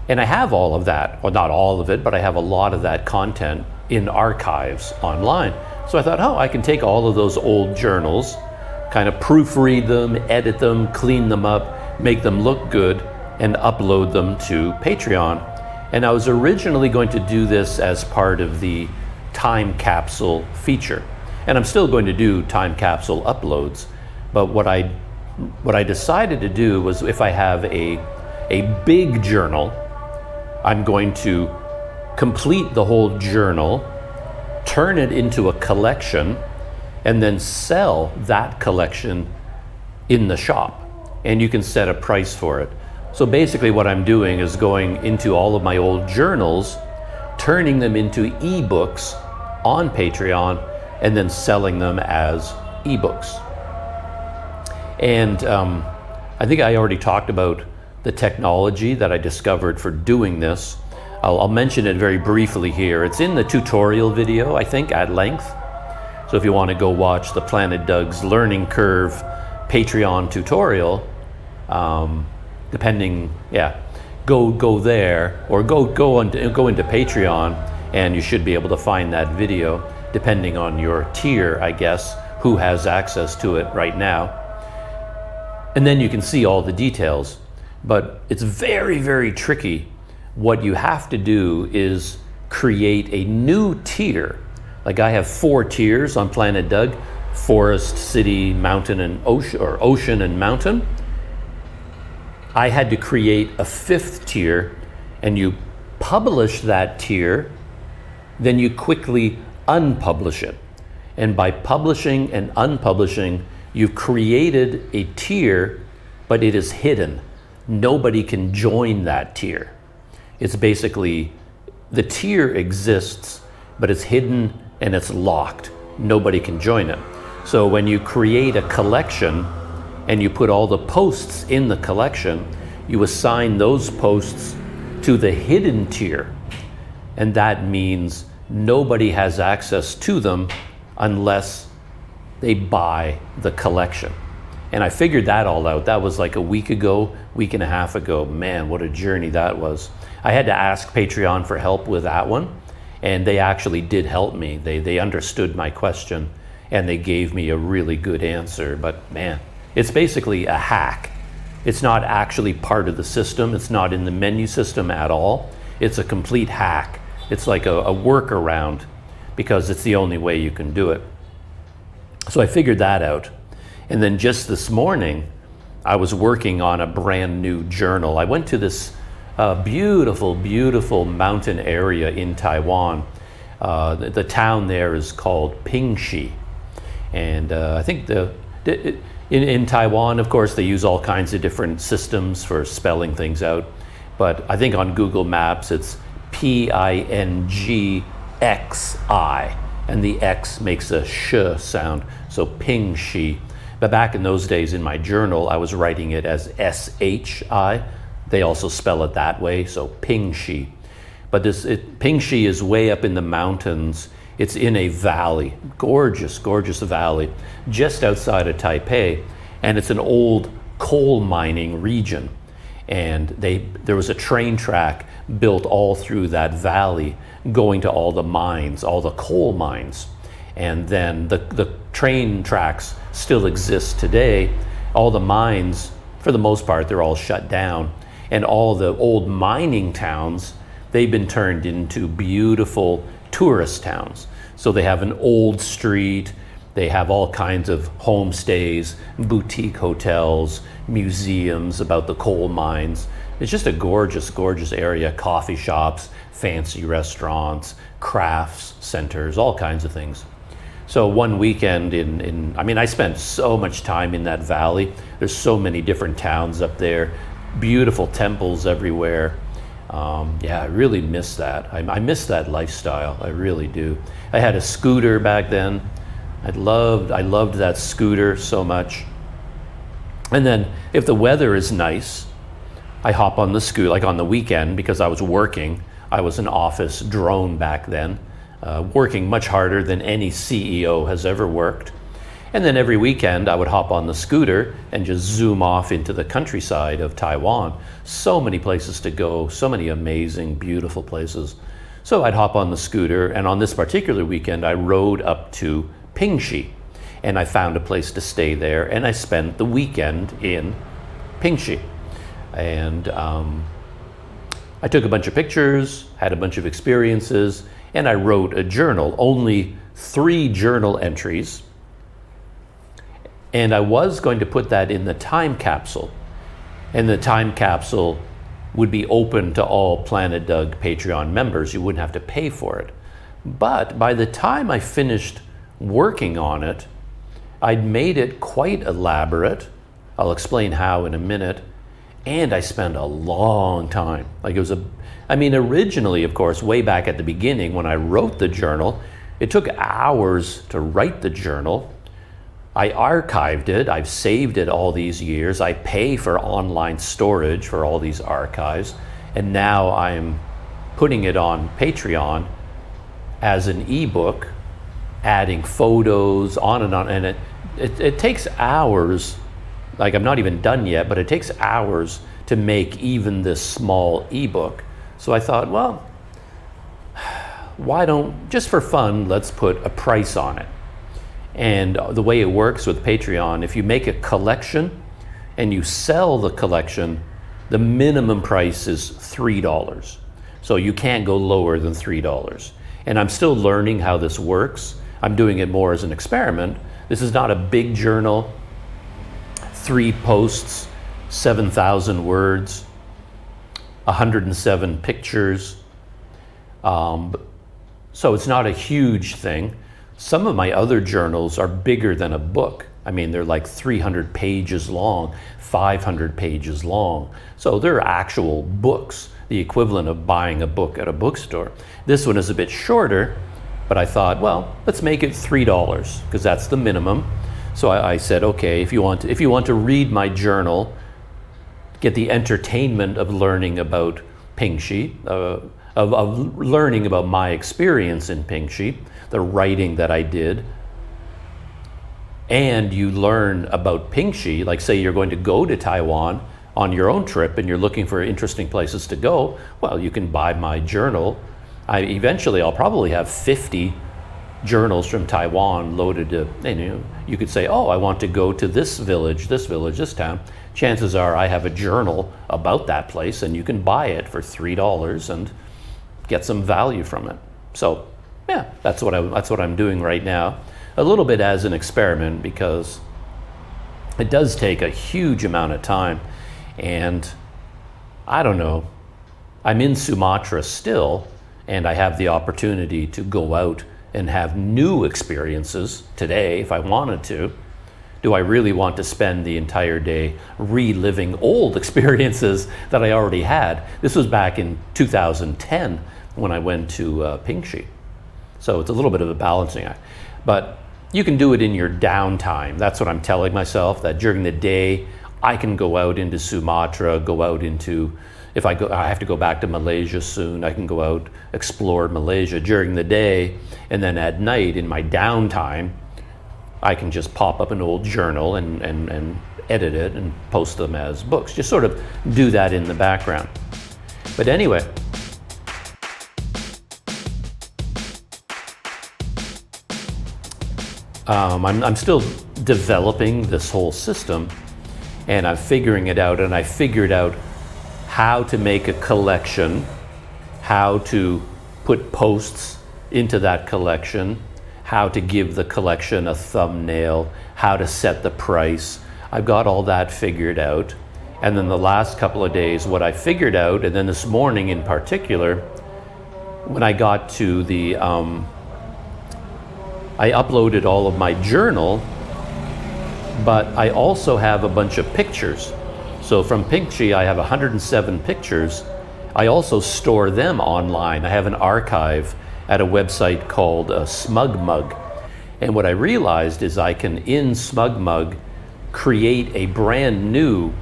And I have all of that, well, not all of it, but I have a lot of that content in archives online. So I thought, oh, I can take all of those old journals, kind of proofread them, edit them, clean them up, make them look good, and upload them to Patreon. And I was originally going to do this as part of the time capsule feature. And I'm still going to do time capsule uploads. But what I decided to do was, if I have a big journal, I'm going to complete the whole journal, turn it into a collection, and then sell that collection in the shop. And you can set a price for it. So basically what I'm doing is going into all of my old journals, turning them into ebooks on Patreon, and then selling them as ebooks. And I think I already talked about the technology that I discovered for doing this. I'll mention it very briefly here. It's in the tutorial video, I think, at length. So if you want to go watch the Planet Doug's Learning Curve Patreon tutorial, depending, go there, or go into Patreon, and you should be able to find that video, depending on your tier, I guess, who has access to it right now. And then you can see all the details. But it's very, very tricky. What you have to do is create a new tier. Like I have 4 tiers on Planet Doug: forest, city, mountain, and ocean, or ocean and mountain. I had to create a 5th tier, and you publish that tier, then you quickly unpublish it. And by publishing and unpublishing, you've created a tier, but it is hidden. Nobody can join that tier. It's basically, the tier exists, but it's hidden and it's locked. Nobody can join it. So when you create a collection and you put all the posts in the collection, you assign those posts to the hidden tier. And that means nobody has access to them unless they buy the collection. And I figured that all out. That was like a week and a half ago. Man, what a journey that was. I had to ask Patreon for help with that one, and they actually did help me. They understood my question, and they gave me a really good answer. But man, it's basically a hack. It's not actually part of the system. It's not in the menu system at all. It's a complete hack. It's like a workaround, because it's the only way you can do it. So I figured that out. And then just this morning, I was working on a brand new journal. I went to this beautiful, beautiful mountain area in Taiwan. The town there is called Pingxi. And I think in Taiwan, of course, they use all kinds of different systems for spelling things out. But I think on Google Maps, it's Pingxi. And the X makes a sh sound, so Pingxi. But back in those days in my journal, I was writing it as SHI. They also spell it that way, so Pingxi. But Pingxi is way up in the mountains. It's in a valley, gorgeous, gorgeous valley, just outside of Taipei. And it's an old coal mining region. And there was a train track built all through that valley, going to all the mines, all the coal mines. And then the train tracks still exist today. All the mines, for the most part, they're all shut down. And all the old mining towns, they've been turned into beautiful tourist towns. So they have an old street, they have all kinds of homestays, boutique hotels, museums about the coal mines. It's just a gorgeous, gorgeous area, coffee shops, fancy restaurants, crafts centers, all kinds of things. So one weekend I spent so much time in that valley. There's so many different towns up there, beautiful temples everywhere. I really miss that. I miss that lifestyle, I really do. I had a scooter back then. I loved that scooter so much. And then if the weather is nice, I hop on the scooter, like on the weekend, because I was working. I was an office drone back then, working much harder than any CEO has ever worked. And then every weekend I would hop on the scooter and just zoom off into the countryside of Taiwan. So many places to go, so many amazing, beautiful places. So I'd hop on the scooter, and on this particular weekend I rode up to Pingxi, and I found a place to stay there, and I spent the weekend in Pingxi. And I took a bunch of pictures, had a bunch of experiences, and I wrote a journal, only 3 journal entries. And I was going to put that in the time capsule. And the time capsule would be open to all Planet Doug Patreon members. You wouldn't have to pay for it. But by the time I finished working on it, I'd made it quite elaborate. I'll explain how in a minute. And I spent a long time. Like it was originally, of course, way back at the beginning when I wrote the journal, it took hours to write the journal. I archived it. I've saved it all these years. I pay for online storage for all these archives. And now I'm putting it on Patreon as an ebook, adding photos, on. And it takes hours. Like I'm not even done yet, but it takes hours to make even this small ebook. So I thought, well, why don't, just for fun, let's put a price on it. And the way it works with Patreon, if you make a collection and you sell the collection, the minimum price is $3. So you can't go lower than $3. And I'm still learning how this works. I'm doing it more as an experiment. This is not a big journal. 3 posts, 7,000 words, 107 pictures. So it's not a huge thing. Some of my other journals are bigger than a book. I mean, they're like 300 pages long, 500 pages long. So they're actual books, the equivalent of buying a book at a bookstore. This one is a bit shorter, but I thought, well, let's make it $3 because that's the minimum. So I said, okay, if you want to read my journal, get the entertainment of learning about Pingxi, of learning about my experience in Pingxi, the writing that I did, and you learn about Pingxi, like say you're going to go to Taiwan on your own trip and you're looking for interesting places to go, well, you can buy my journal. Eventually I'll probably have 50 journals from Taiwan loaded to, you could say, oh, I want to go to this village, this town. Chances are I have a journal about that place and you can buy it for $3 and get some value from it. So yeah, that's what I'm doing right now. A little bit as an experiment because it does take a huge amount of time. And I don't know, I'm in Sumatra still and I have the opportunity to go out and have new experiences today if I wanted to. Do I really want to spend the entire day reliving old experiences that I already had? This was back in 2010 when I went to Pingxi. So it's a little bit of a balancing act. But you can do it in your downtime. That's what I'm telling myself, that during the day, I can go out into Sumatra, go out into, if I have to go back to Malaysia soon, I can go out, explore Malaysia during the day, and then at night in my downtime, I can just pop up an old journal and edit it and post them as books. Just sort of do that in the background. But anyway, I'm still developing this whole system and I'm figuring it out, and I figured out how to make a collection, how to put posts into that collection, how to give the collection a thumbnail, how to set the price. I've got all that figured out. And then the last couple of days, what I figured out, and then this morning in particular, when I got to the, I uploaded all of my journal, but I also have a bunch of pictures. So from Pingxi, I have 107 pictures. I also store them online. I have an archive at a website called SmugMug. And what I realized is I can, in SmugMug, create a brand new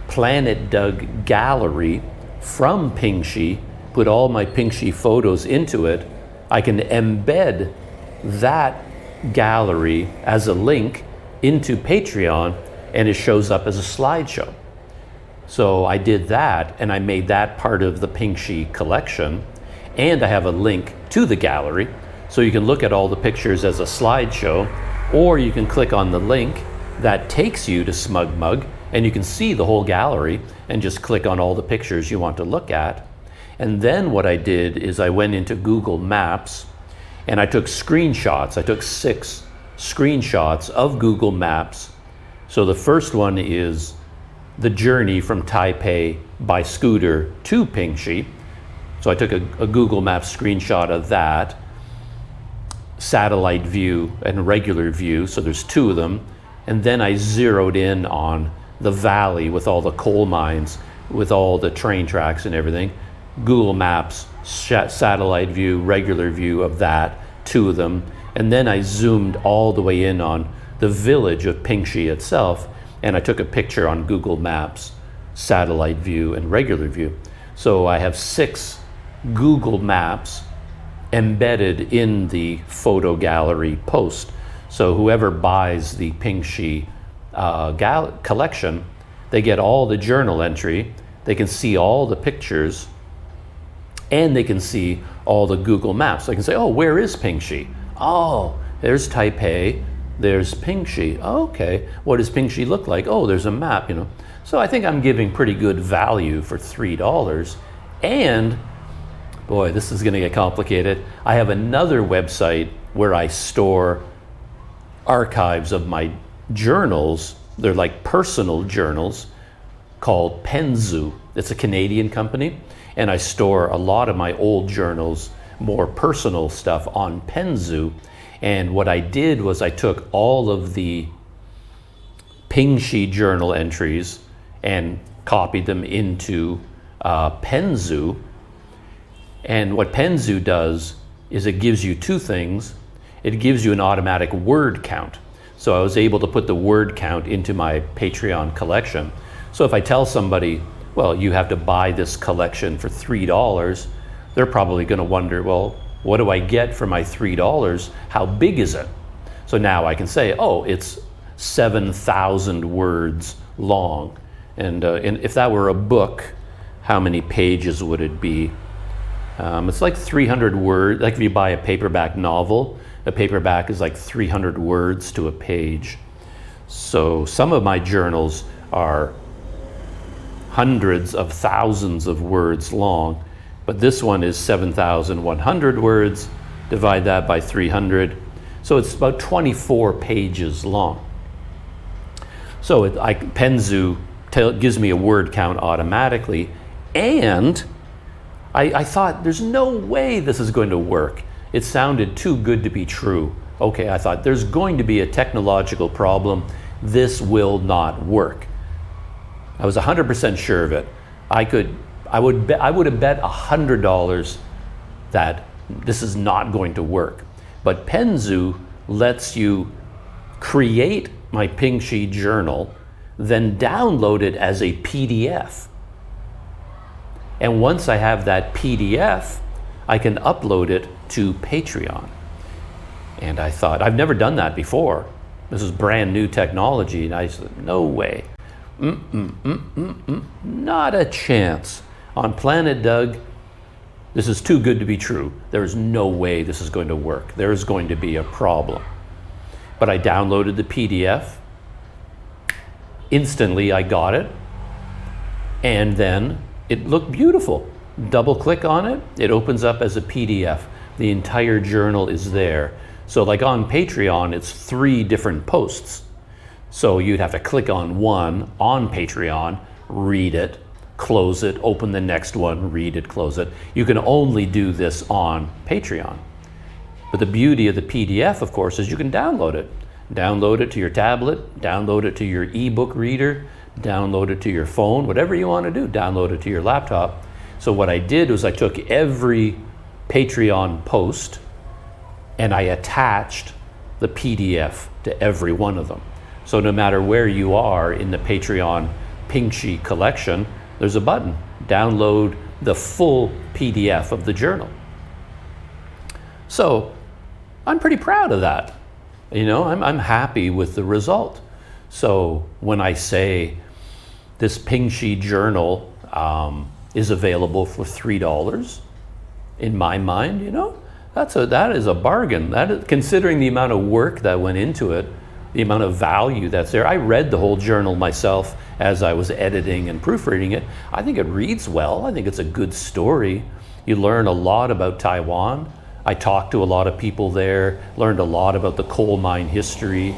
Planet Doug gallery from Pingxi, put all my Pingxi photos into it. I can embed that gallery as a link into Patreon, and it shows up as a slideshow. So I did that, and I made that part of the Pingxi collection, and I have a link to the gallery, so you can look at all the pictures as a slideshow, or you can click on the link that takes you to SmugMug, and you can see the whole gallery, and just click on all the pictures you want to look at. And then what I did is I went into Google Maps, and I took screenshots. I took 6 screenshots of Google Maps. So the first one is the journey from Taipei by scooter to Pingxi. So I took a Google Maps screenshot of that, satellite view and regular view, so there's 2 of them. And then I zeroed in on the valley with all the coal mines, with all the train tracks and everything. Google Maps, satellite view, regular view of that, 2 of them. And then I zoomed all the way in on the village of Pingxi itself, and I took a picture on Google Maps, satellite view and regular view. So I have 6 Google Maps embedded in the photo gallery post. So whoever buys the Pingxi collection, they get all the journal entry, they can see all the pictures, and they can see all the Google Maps. They can say, oh, where is Pingxi? Oh, there's Taipei, there's Pingxi. Oh, okay, what does Pingxi look like? Oh, there's a map, you know. So I think I'm giving pretty good value for $3. And boy, this is gonna get complicated. I have another website where I store archives of my journals. They're like personal journals, called Penzu. It's a Canadian company, and I store a lot of my old journals, more personal stuff, on Penzu. And what I did was I took all of the Pingxi journal entries and copied them into Penzu. And what Penzu does is it gives you 2 things. It gives you an automatic word count. So I was able to put the word count into my Patreon collection. So if I tell somebody, well, you have to buy this collection for $3, they're probably going to wonder, well, what do I get for my $3? How big is it? So now I can say, oh, it's 7,000 words long. And if that were a book, how many pages would it be? It's like 300 words. Like if you buy a paperback novel, a paperback is like 300 words to a page. So some of my journals are hundreds of thousands of words long, but this one is 7,100 words. Divide that by 300. So it's about 24 pages long. So Penzu gives me a word count automatically, and I thought, there's no way this is going to work. It sounded too good to be true. Okay, I thought, there's going to be a technological problem. This will not work. I was 100% sure of it. I would have bet $100 that this is not going to work. But Penzu lets you create my Pingxi journal, then download it as a PDF. And once I have that PDF, I can upload it to Patreon. And I thought, I've never done that before. This is brand new technology. And I said, no way. Not a chance. On Planet Doug, this is too good to be true. There's no way this is going to work. There's going to be a problem. But I downloaded the PDF. Instantly, I got it. And then it looked beautiful. Double click on it, it opens up as a PDF. The entire journal is there. So like on Patreon, it's 3 different posts. So you'd have to click on one on Patreon, read it, close it, open the next one, read it, close it. You can only do this on Patreon. But the beauty of the PDF, of course, is you can download it. Download it to your tablet, download it to your ebook reader, download it to your phone, whatever you want to do, download it to your laptop. So what I did was I took every Patreon post and I attached the PDF to every one of them. So no matter where you are in the Patreon Pingxi collection, there's a button, download the full PDF of the journal. So I'm pretty proud of that. You know, I'm happy with the result. So when I say this Pingxi journal is available for $3, in my mind, you know, that is a bargain. That is, considering the amount of work that went into it, the amount of value that's there. I read the whole journal myself as I was editing and proofreading it. I think it reads well. I think it's a good story. You learn a lot about Taiwan. I talked to a lot of people there, learned a lot about the coal mine history,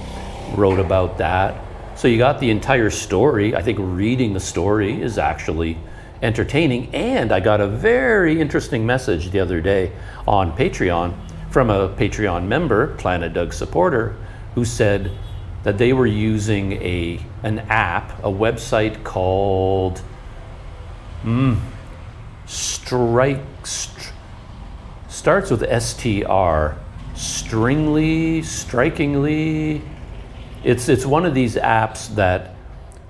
wrote about that. So you got the entire story. I think reading the story is actually entertaining. And I got a very interesting message the other day on Patreon from a Patreon member, Planet Doug supporter, who said, that they were using an app, a website called starts with STR, strikingly. It's one of these apps that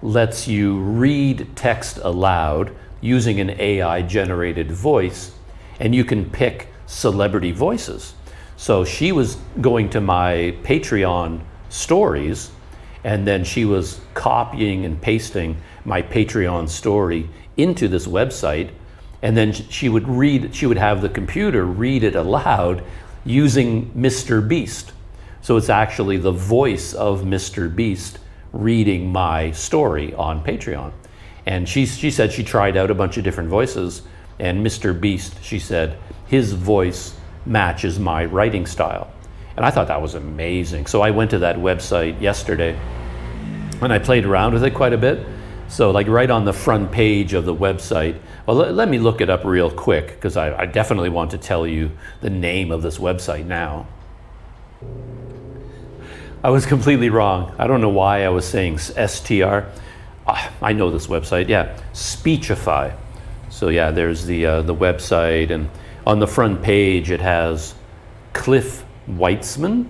lets you read text aloud using an AI generated voice, and you can pick celebrity voices. So she was going to my Patreon stories, and then she was copying and pasting my Patreon story into this website, and then she would have the computer read it aloud using Mr. Beast. So it's actually the voice of Mr. Beast reading my story on Patreon. And she said she tried out a bunch of different voices, and Mr. Beast, she said, his voice matches my writing style. And I thought that was amazing. So I went to that website yesterday and I played around with it quite a bit. So like right on the front page of the website, well, let me look it up real quick, because I definitely want to tell you the name of this website now. I was completely wrong. I don't know why I was saying STR. I know this website, yeah, Speechify. So yeah, there's the website, and on the front page it has Cliff Weitzman.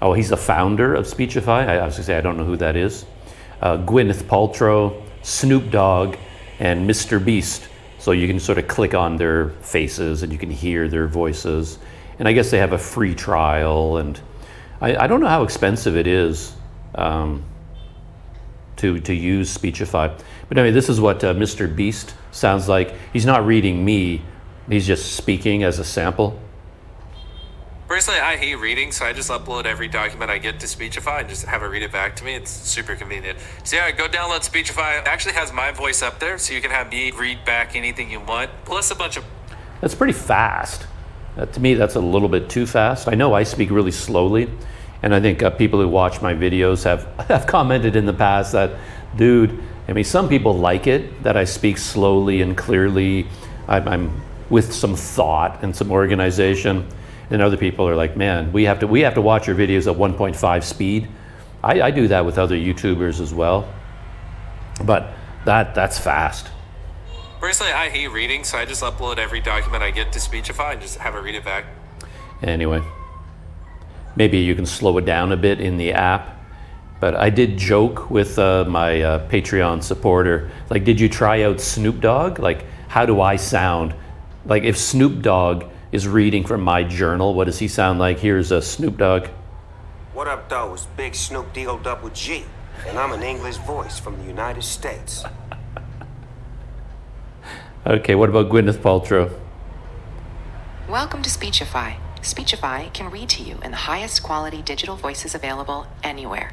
Oh, he's the founder of Speechify. I was gonna say, I don't know who that is. Gwyneth Paltrow, Snoop Dogg, and Mr. Beast. So you can sort of click on their faces and you can hear their voices. And I guess they have a free trial, and I don't know how expensive it is to use Speechify. But anyway, this is what Mr. Beast sounds like. He's not reading me, he's just speaking as a sample. Personally, I hate reading, so I just upload every document I get to Speechify and just have it read it back to me. It's super convenient. So yeah, go download Speechify. It actually has my voice up there, so you can have me read back anything you want, plus a bunch of... That's pretty fast. To me, that's a little bit too fast. I know I speak really slowly, and I think people who watch my videos have commented in the past that, dude, I mean, some people like it, that I speak slowly and clearly. I'm with some thought and some organization. And other people are like, man, we have to watch your videos at 1.5 speed. I do that with other YouTubers as well, but that's fast. Personally, I hate reading, so I just upload every document I get to Speechify and just have it read it back. Anyway, maybe you can slow it down a bit in the app, but I did joke with my Patreon supporter, like, did you try out Snoop Dogg? Like, how do I sound? Like, if Snoop Dogg is reading from my journal, what does he sound like? Here's a Snoop Dogg. What up, though? It's Big Snoop D-O-double-G, and I'm an English voice from the United States. Okay, what about Gwyneth Paltrow? Welcome to Speechify. Speechify can read to you in the highest quality digital voices available anywhere.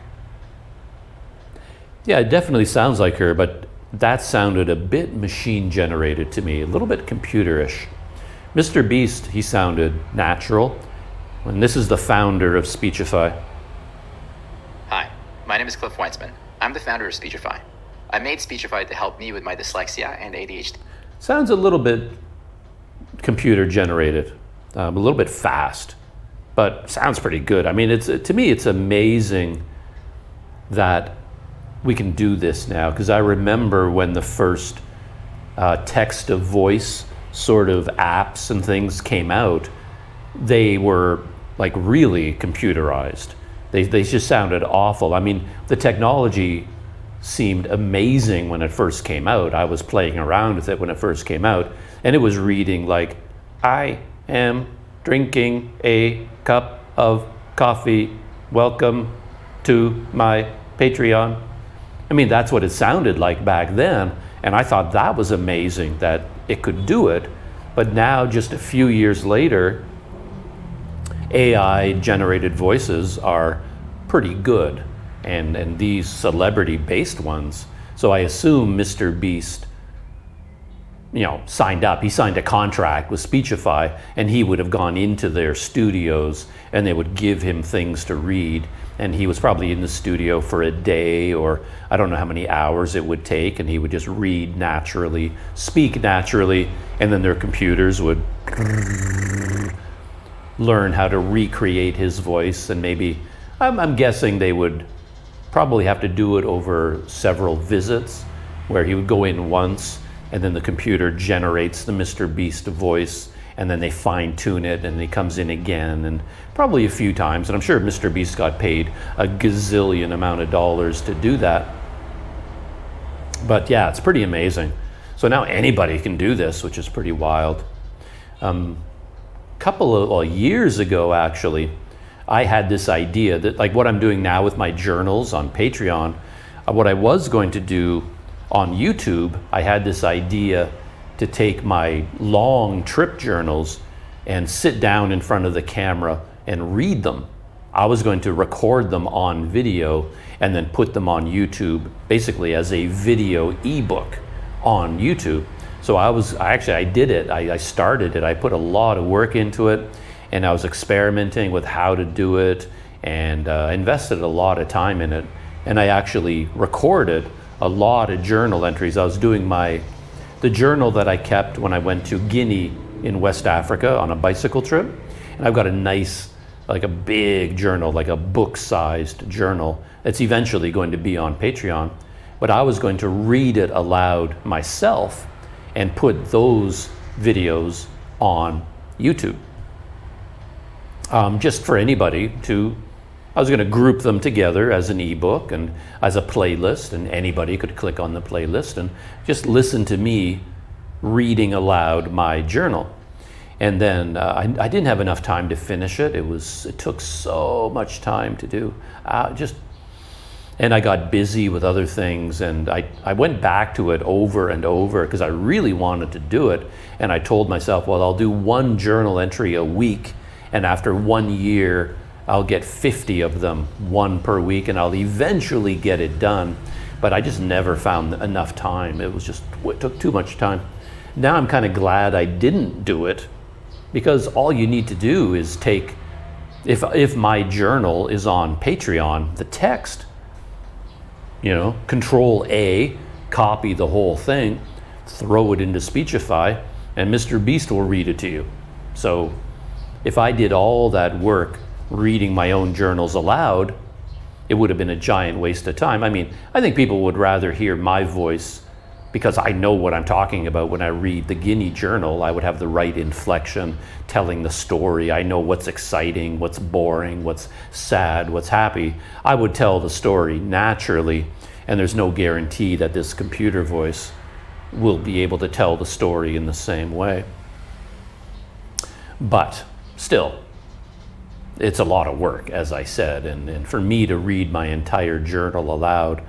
Yeah, it definitely sounds like her, but that sounded a bit machine generated to me, a little bit computerish. Mr. Beast, he sounded natural, and this is the founder of Speechify. Hi, my name is Cliff Weitzman. I'm the founder of Speechify. I made Speechify to help me with my dyslexia and ADHD. Sounds a little bit computer generated, a little bit fast, but sounds pretty good. I mean, to me, it's amazing that we can do this now, because I remember when the first text to voice sort of apps and things came out, they were like really computerized. They just sounded awful. I mean, the technology seemed amazing when it first came out. I was playing around with it when it first came out, and it was reading like, I am drinking a cup of coffee. Welcome to my Patreon. I mean, that's what it sounded like back then, and I thought that was amazing that it could do it. But now, just a few years later, AI generated voices are pretty good, and these celebrity based ones. So I assume Mr. Beast, signed up. He signed a contract with Speechify, and he would have gone into their studios and they would give him things to read. And he was probably in the studio for a day, or I don't know how many hours it would take, and he would just read naturally, speak naturally, and then their computers would learn how to recreate his voice, and maybe, I'm guessing they would probably have to do it over several visits, where he would go in once and then the computer generates the Mr. Beast voice, and then they fine tune it and he comes in again, and probably a few times. And I'm sure Mr. Beast got paid a gazillion amount of dollars to do that. But yeah, it's pretty amazing. So now anybody can do this, which is pretty wild. Couple of years ago, actually, I had this idea that, like what I'm doing now with my journals on Patreon, what I was going to do on YouTube, I had this idea to take my long trip journals and sit down in front of the camera and read them. I was going to record them on video and then put them on YouTube, basically as a video ebook on YouTube. So I did it. I started it. I put a lot of work into it, and I was experimenting with how to do it, and invested a lot of time in it. And I actually recorded a lot of journal entries. I was doing the journal that I kept when I went to Guinea in West Africa on a bicycle trip. And I've got a nice, like a big journal, like a book-sized journal. It's eventually going to be on Patreon. But I was going to read it aloud myself and put those videos on YouTube. Just for anybody to, I was going to group them together as an ebook and as a playlist, and anybody could click on the playlist and just listen to me reading aloud my journal. And then I didn't have enough time to finish it. It took so much time to do. And I got busy with other things, and I went back to it over and over because I really wanted to do it. And I told myself, well, I'll do one journal entry a week, and after 1 year, I'll get 50 of them, one per week, and I'll eventually get it done. But I just never found enough time. It took too much time. Now I'm kind of glad I didn't do it, because all you need to do is take, if my journal is on Patreon, the text, Control A, copy the whole thing, throw it into Speechify, and Mr. Beast will read it to you. So if I did all that work reading my own journals aloud, it would have been a giant waste of time. I mean, I think people would rather hear my voice, because I know what I'm talking about when I read the Guinea journal. I would have the right inflection, telling the story. I know what's exciting, what's boring, what's sad, what's happy. I would tell the story naturally, and there's no guarantee that this computer voice will be able to tell the story in the same way. But still, it's a lot of work, as I said, and for me to read my entire journal aloud,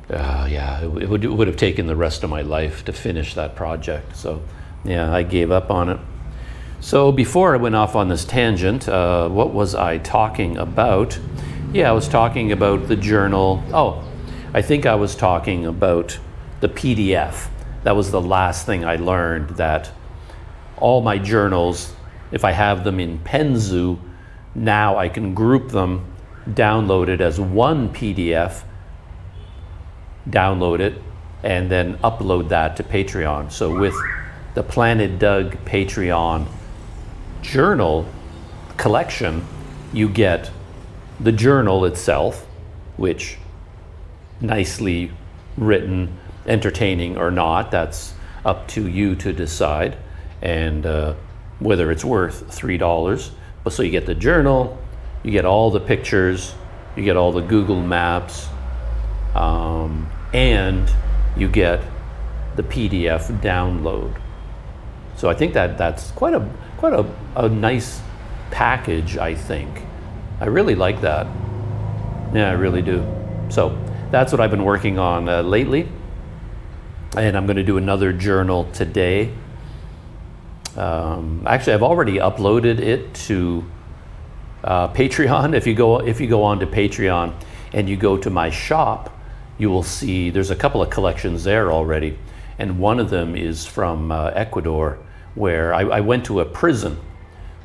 it would have taken the rest of my life to finish that project. So yeah, I gave up on it. So before I went off on this tangent, what was I talking about? Yeah, I was talking about the journal. Oh, I think I was talking about the PDF. That was the last thing I learned, that all my journals, if I have them in Penzu, now I can group them, download it as one PDF, download it, and then upload that to Patreon. So with the Planet Doug Patreon journal collection, you get the journal itself, which nicely written, entertaining or not, that's up to you to decide, and whether it's worth $3. But so you get the journal, you get all the pictures, you get all the Google Maps, and you get the PDF download. So I think that's quite a nice package, I think. I really like that. Yeah, I really do. So that's what I've been working on lately. And I'm going to do another journal today. Actually, I've already uploaded it to Patreon. If you go onto Patreon and you go to my shop, you will see there's a couple of collections there already. And one of them is from Ecuador, where I went to a prison.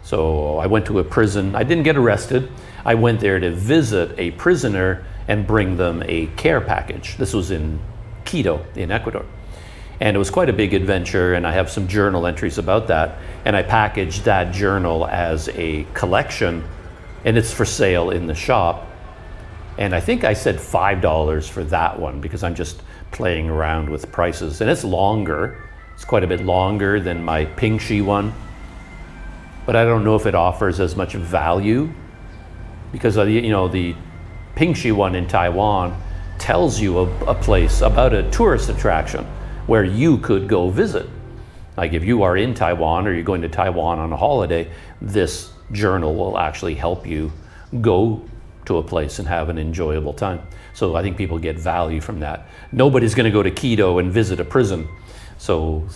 So I went to a prison. I didn't get arrested. I went there to visit a prisoner and bring them a care package. This was in Quito, in Ecuador. And it was quite a big adventure, and I have some journal entries about that. And I packaged that journal as a collection, and it's for sale in the shop. And I think I said $5 for that one because I'm just playing around with prices. And it's longer. It's quite a bit longer than my Pingxi one. But I don't know if it offers as much value because the Pingxi one in Taiwan tells you a place about a tourist attraction where you could go visit. Like if you are in Taiwan or you're going to Taiwan on a holiday, this journal will actually help you go to a place and have an enjoyable time. So I think people get value from that. Nobody's going to go to Quito and visit a prison. So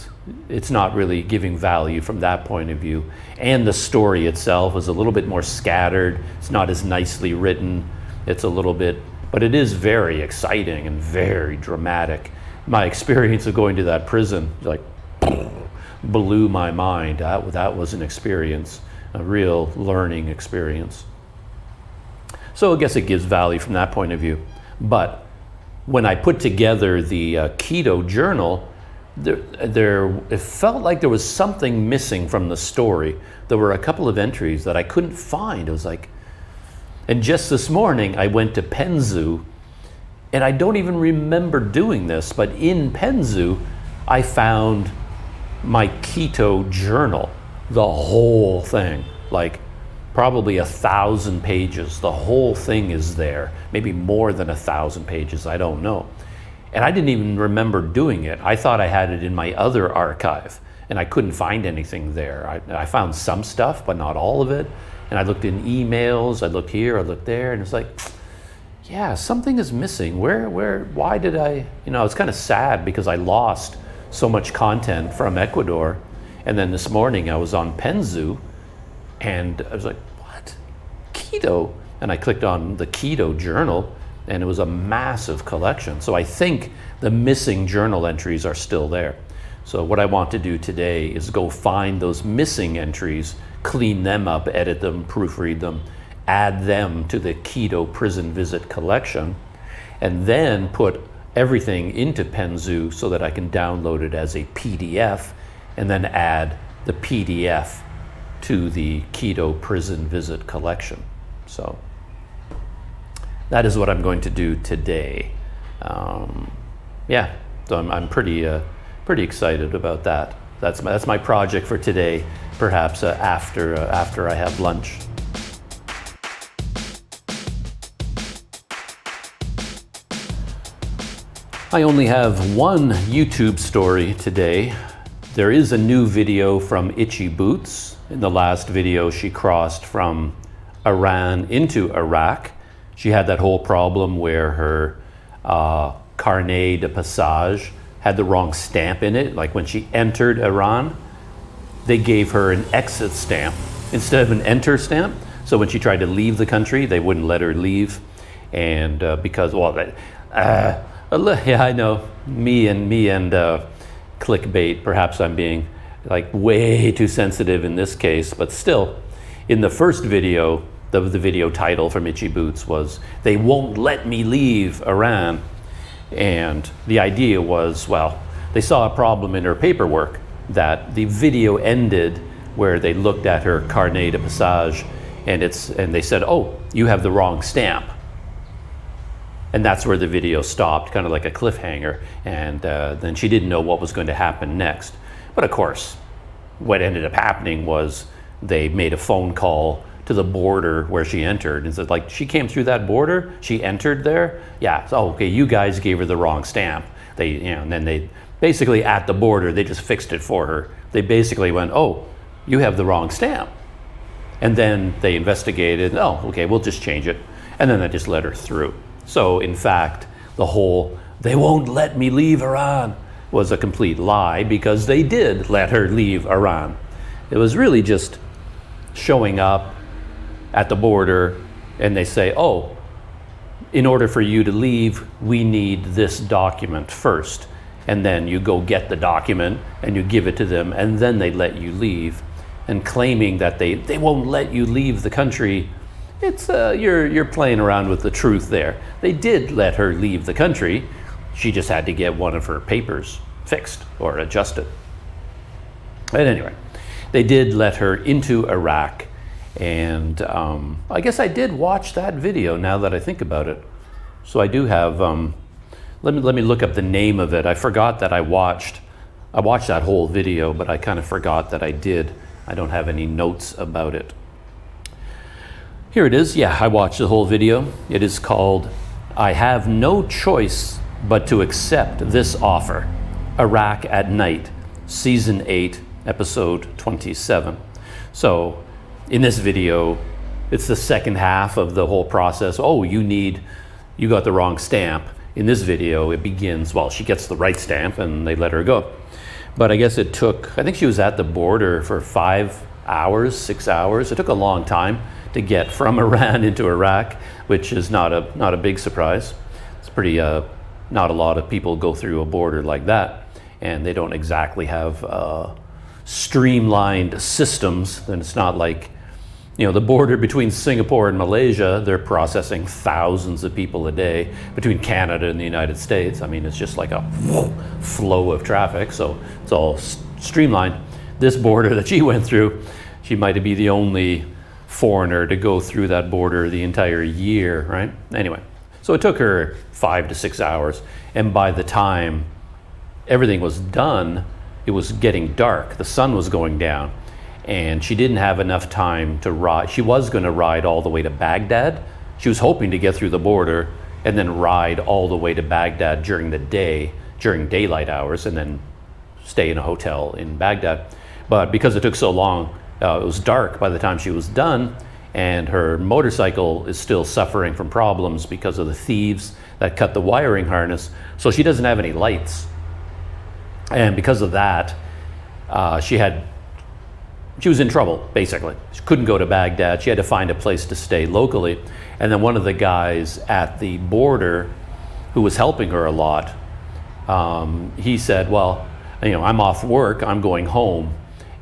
it's not really giving value from that point of view. And the story itself is a little bit more scattered. It's not as nicely written. It's a little bit, but it is very exciting and very dramatic. My experience of going to that prison, like, blew my mind. That was an experience, a real learning experience. So I guess it gives value from that point of view. But when I put together the keto journal, it felt like there was something missing from the story. There were a couple of entries that I couldn't find. It was like, and just this morning I went to Penzu, and I don't even remember doing this, but in Penzu I found my keto journal, the whole thing, like probably 1,000 pages. The whole thing is there, maybe more than 1,000 pages, I don't know. And I didn't even remember doing it. I thought I had it in my other archive, and I couldn't find anything there. I found some stuff, but not all of it. And I looked in emails, I looked here, I looked there, and it's like, yeah, something is missing. Why did I, it's kind of sad because I lost so much content from Ecuador. And then this morning I was on Penzu, and I was like, what? Keto? And I clicked on the keto journal, and it was a massive collection. So I think the missing journal entries are still there. So what I want to do today is go find those missing entries, clean them up, edit them, proofread them, add them to the keto prison visit collection, and then put everything into Penzu so that I can download it as a PDF, and then add the PDF to the keto prison visit collection. So that is what I'm going to do today. Yeah, so I'm pretty excited about that. That's my project for today. Perhaps after I have lunch. I only have one YouTube story today. There is a new video from Itchy Boots. In the last video, she crossed from Iran into Iraq. She had that whole problem where her carnet de passage had the wrong stamp in it. Like when she entered Iran, they gave her an exit stamp instead of an enter stamp. So when she tried to leave the country, they wouldn't let her leave. And because, yeah, I know, me and clickbait, perhaps I'm being like way too sensitive in this case, but still, in the first video, the video title from Itchy Boots was, "They won't let me leave Iran." And the idea was, well, they saw a problem in her paperwork, that the video ended where they looked at her carnet de passage and they said, "Oh, you have the wrong stamp." And that's where the video stopped, kind of like a cliffhanger. And then she didn't know what was going to happen next. But of course, what ended up happening was they made a phone call to the border where she entered and said, like, she came through that border, she entered there. Yeah, so okay, you guys gave her the wrong stamp. And then they basically at the border, they just fixed it for her. They basically went, "Oh, you have the wrong stamp." And then they investigated, "Oh, okay, we'll just change it." And then they just let her through. So in fact, the whole, "they won't let me leave Iran" was a complete lie, because they did let her leave Iran. It was really just showing up at the border and they say, "Oh, in order for you to leave, we need this document first." And then you go get the document and you give it to them, and then they let you leave. And claiming that they won't let you leave the country, it's you're playing around with the truth there. They did let her leave the country. She just had to get one of her papers fixed or adjusted. But anyway, they did let her into Iraq. And I guess I did watch that video now that I think about it. So I do have, let me look up the name of it. I forgot that I watched that whole video, but I kind of forgot that I did. I don't have any notes about it. Here it is. Yeah, I watched the whole video. It is called I Have No Choice But to Accept This Offer. Iraq at Night, Season 8, Episode 27. So in this video, it's the second half of the whole process. Oh, you got the wrong stamp. In this video, it begins, well, she gets the right stamp and they let her go. But I guess it took, I think she was at the border for 5 hours, 6 hours. It took a long time to get from Iran into Iraq, which is not a big surprise. It's pretty, not a lot of people go through a border like that, and they don't exactly have streamlined systems. And it's not like, the border between Singapore and Malaysia, they're processing thousands of people a day. Between Canada and the United States, I mean, it's just like a flow of traffic, so it's all streamlined. This border that she went through, she might be the only foreigner to go through that border the entire year, right? Anyway, so it took her 5 to 6 hours, and by the time everything was done, it was getting dark. The sun was going down, and she didn't have enough time to ride. She was going to ride all the way to Baghdad. She was hoping to get through the border and then ride all the way to Baghdad during the day, during daylight hours, and then stay in a hotel in Baghdad. But because it took so long, it was dark by the time she was done, and her motorcycle is still suffering from problems because of the thieves that cut the wiring harness. So she doesn't have any lights. And because of that, she was in trouble, basically. She couldn't go to Baghdad. She had to find a place to stay locally. And then one of the guys at the border who was helping her a lot, he said, well, I'm off work, I'm going home.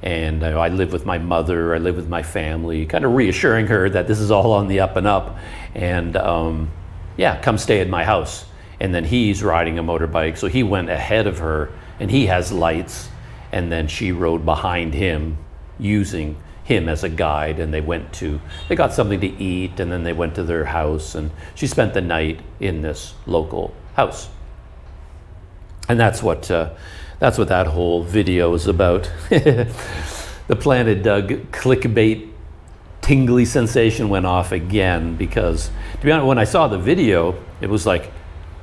And I live with my mother, I live with my family, kind of reassuring her that this is all on the up and up. And come stay at my house. And then he's riding a motorbike, so he went ahead of her, and he has lights. And then she rode behind him, using him as a guide, and they got something to eat, and then they went to their house, and she spent the night in this local house. And that's what that whole video is about. The Planet Doug clickbait tingly sensation went off again, because to be honest, when I saw the video, it was like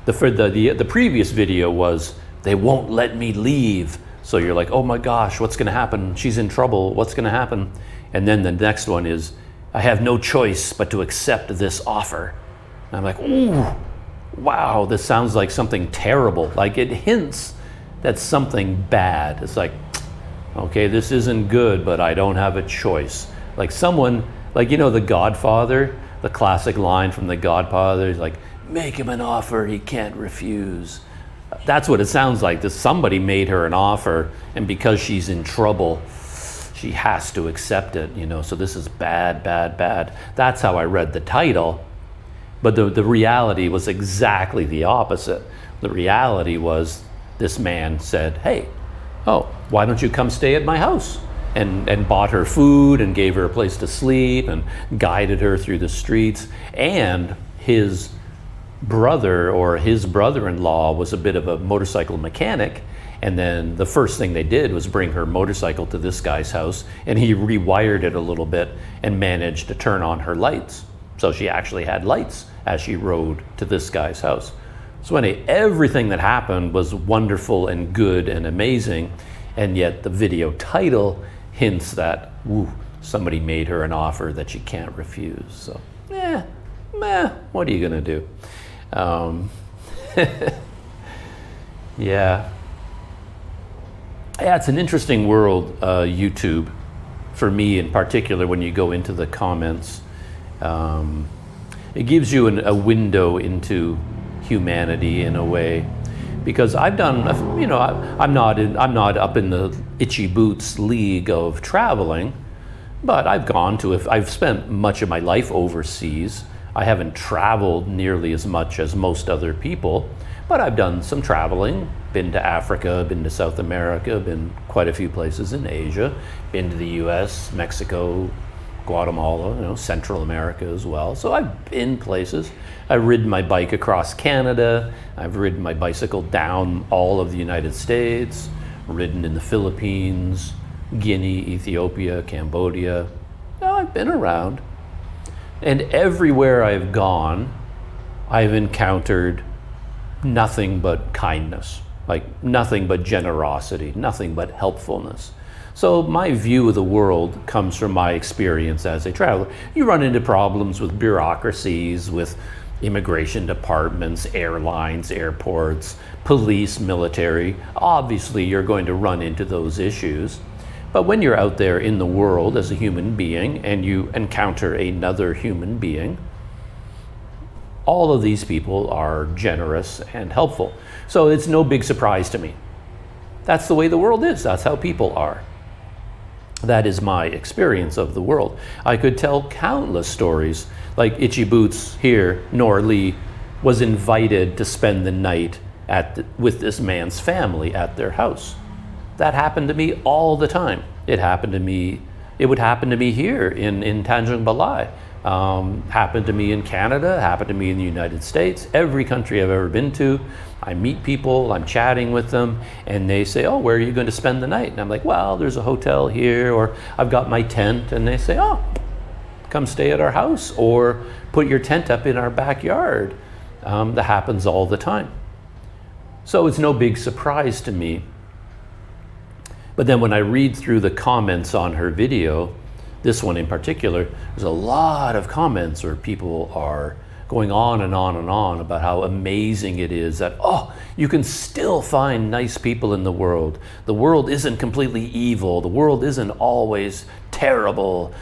the previous video was, they won't let me leave. So you're like, oh my gosh, what's gonna happen? She's in trouble, what's gonna happen? And then the next one is, I have no choice but to accept this offer. And I'm like, ooh, wow, this sounds like something terrible. Like, it hints that something bad. It's like, okay, this isn't good, but I don't have a choice. Like someone, like, The Godfather, the classic line from The Godfather is like, make him an offer he can't refuse. That's what it sounds like. That somebody made her an offer, and because she's in trouble, she has to accept it, So this is bad, bad, bad. That's how I read the title. But the reality was exactly the opposite. The reality was, this man said, hey, why don't you come stay at my house? And bought her food and gave her a place to sleep and guided her through the streets. And his brother, or his brother-in-law, was a bit of a motorcycle mechanic, and then the first thing they did was bring her motorcycle to this guy's house, and he rewired it a little bit and managed to turn on her lights. So she actually had lights as she rode to this guy's house. So anyway, everything that happened was wonderful and good and amazing, and yet the video title hints that, somebody made her an offer that she can't refuse. So, what are you gonna do? Yeah, it's an interesting world, YouTube, for me in particular. When you go into the comments, it gives you a window into humanity in a way, because I've done, I'm not up in the itchy boots league of traveling, but I've spent much of my life overseas. I haven't traveled nearly as much as most other people, but I've done some traveling, been to Africa, been to South America, been quite a few places in Asia, been to the US, Mexico, Guatemala, Central America as well. So I've been places. I've ridden my bike across Canada. I've ridden my bicycle down all of the United States, ridden in the Philippines, Guinea, Ethiopia, Cambodia. I've been around. And everywhere I've gone, I've encountered nothing but kindness, like nothing but generosity, nothing but helpfulness. So my view of the world comes from my experience as a traveler. You run into problems with bureaucracies, with immigration departments, airlines, airports, police, military. Obviously, you're going to run into those issues. But when you're out there in the world as a human being and you encounter another human being, all of these people are generous and helpful. So it's no big surprise to me. That's the way the world is. That's how people are. That is my experience of the world. I could tell countless stories, like Itchy Boots here, Nora Lee, was invited to spend the night with this man's family at their house. That happened to me all the time. It would happen to me here in Tanjung Balai. Happened to me in Canada, happened to me in the United States. Every country I've ever been to, I meet people, I'm chatting with them, and they say, oh, where are you going to spend the night? And I'm like, well, there's a hotel here, or I've got my tent. And they say, oh, come stay at our house, or put your tent up in our backyard. That happens all the time. So it's no big surprise to me. But then when I read through the comments on her video, this one in particular, there's a lot of comments where people are going on and on and on about how amazing it is that, oh, you can still find nice people in the world. The world isn't completely evil. The world isn't always terrible.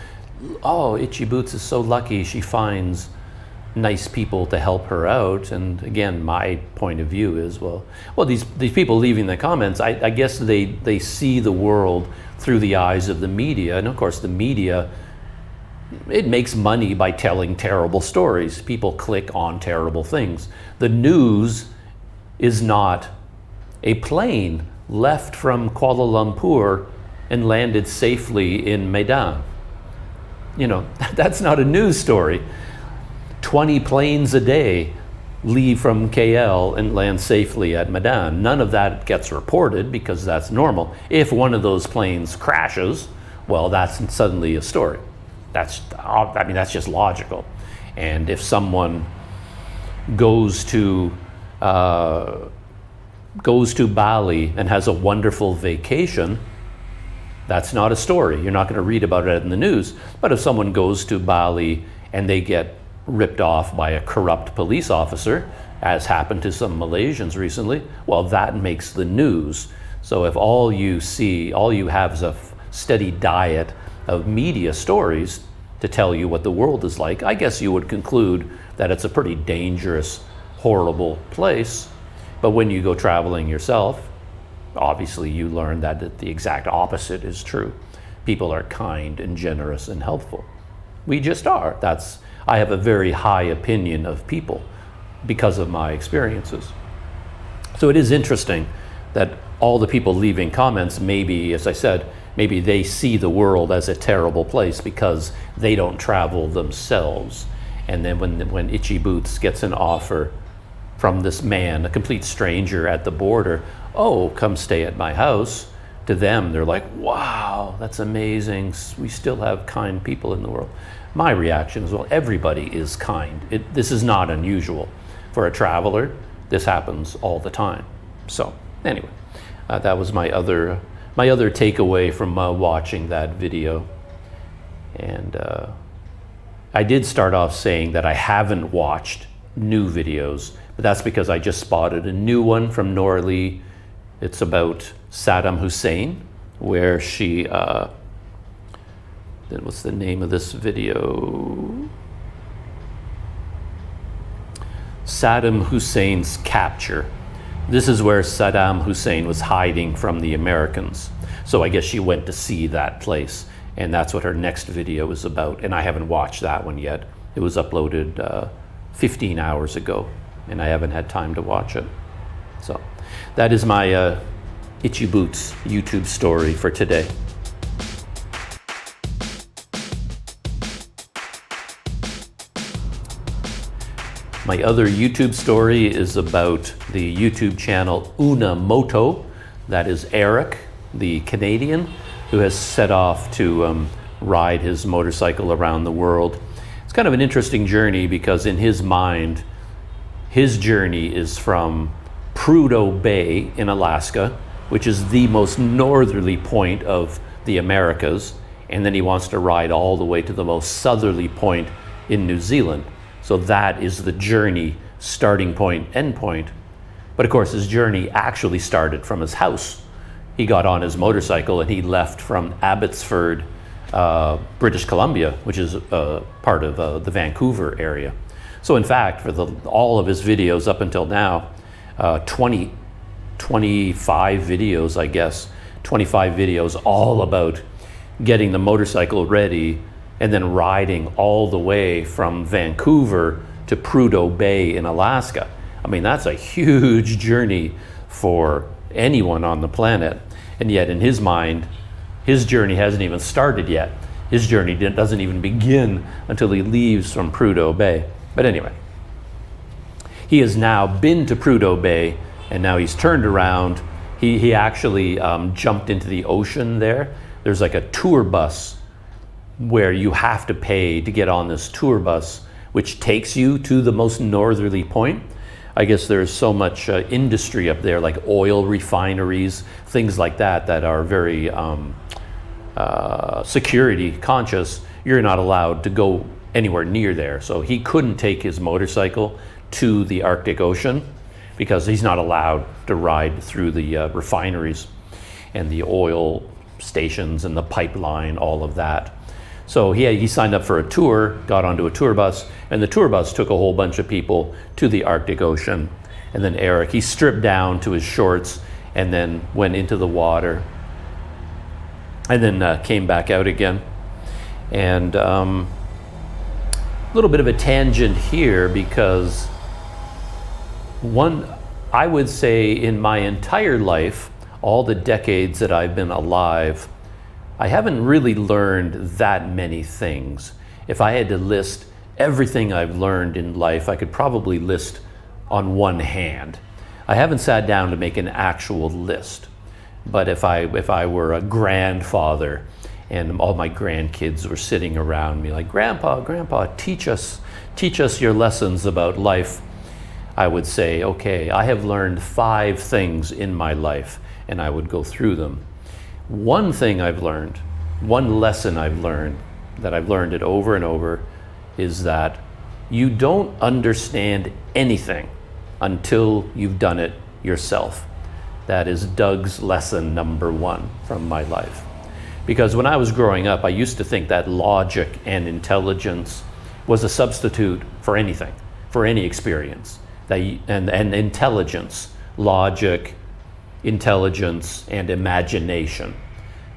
Oh, Itchy Boots is so lucky she finds nice people to help her out. And again, my point of view is, well, these people leaving the comments, I guess they see the world through the eyes of the media. And of course, the media, it makes money by telling terrible stories. People click on terrible things. The news is not a plane left from Kuala Lumpur and landed safely in Medan. That's not a news story. 20 planes a day leave from KL and land safely at Medan. None of that gets reported because that's normal. If one of those planes crashes, well, that's suddenly a story. That's just logical. And if someone goes to Bali and has a wonderful vacation, that's not a story. You're not going to read about it in the news. But if someone goes to Bali and they get ripped off by a corrupt police officer, as happened to some Malaysians recently, well, that makes the news. So if all you have is a steady diet of media stories to tell you what the world is like, I guess you would conclude that it's a pretty dangerous, horrible place. But when you go traveling yourself, obviously you learn that the exact opposite is true. People are kind and generous and helpful. We just are. I have a very high opinion of people because of my experiences. So it is interesting that all the people leaving comments, maybe, as I said, maybe they see the world as a terrible place because they don't travel themselves. And then when Itchy Boots gets an offer from this man, a complete stranger at the border, oh, come stay at my house, to them, they're like, wow, that's amazing. We still have kind people in the world. My reaction is, well, everybody is kind. This is not unusual. For a traveler, this happens all the time. So anyway, that was my other takeaway from watching that video. And I did start off saying that I haven't watched new videos, but that's because I just spotted a new one from Nora Lee. It's about Saddam Hussein, where she, then what's the name of this video? Saddam Hussein's capture. This is where Saddam Hussein was hiding from the Americans. So I guess she went to see that place, and that's what her next video is about. And I haven't watched that one yet. It was uploaded 15 hours ago, and I haven't had time to watch it. So that is my Itchy Boots, YouTube story for today. My other YouTube story is about the YouTube channel Moto. That is Eric, the Canadian, who has set off to ride his motorcycle around the world. It's kind of an interesting journey because in his mind, his journey is from Prudhoe Bay in Alaska, which is the most northerly point of the Americas, and then he wants to ride all the way to the most southerly point in New Zealand. So that is the journey, starting point, end point. But of course, his journey actually started from his house. He got on his motorcycle and he left from Abbotsford, British Columbia, which is part of the Vancouver area. So in fact, for all of his videos up until now, 25 videos, I guess, 25 videos all about getting the motorcycle ready and then riding all the way from Vancouver to Prudhoe Bay in Alaska. I mean, that's a huge journey for anyone on the planet. And yet in his mind, his journey hasn't even started yet. His journey doesn't even begin until he leaves from Prudhoe Bay. But anyway, he has now been to Prudhoe Bay and now he's turned around. He actually jumped into the ocean there. There's like a tour bus where you have to pay to get on this tour bus, which takes you to the most northerly point. I guess there's so much industry up there, like oil refineries, things like that, that are very security conscious. You're not allowed to go anywhere near there. So he couldn't take his motorcycle to the Arctic Ocean because he's not allowed to ride through the refineries and the oil stations and the pipeline, all of that. So he signed up for a tour, got onto a tour bus, and the tour bus took a whole bunch of people to the Arctic Ocean. And then Eric, he stripped down to his shorts and then went into the water and then came back out again. And a little bit of a tangent here because I would say in my entire life, all the decades that I've been alive, I haven't really learned that many things. If I had to list everything I've learned in life, I could probably list on one hand. I haven't sat down to make an actual list. But if I were a grandfather and all my grandkids were sitting around me like, Grandpa, teach us your lessons about life, I would say, okay, I have learned 5 things in my life, and I would go through them. One thing I've learned, one lesson I've learned, that I've learned it over and over, is that you don't understand anything until you've done it yourself. That is Doug's lesson number 1 from my life. Because when I was growing up, I used to think that logic and intelligence was a substitute for anything, for any experience. And intelligence, logic, intelligence, and imagination,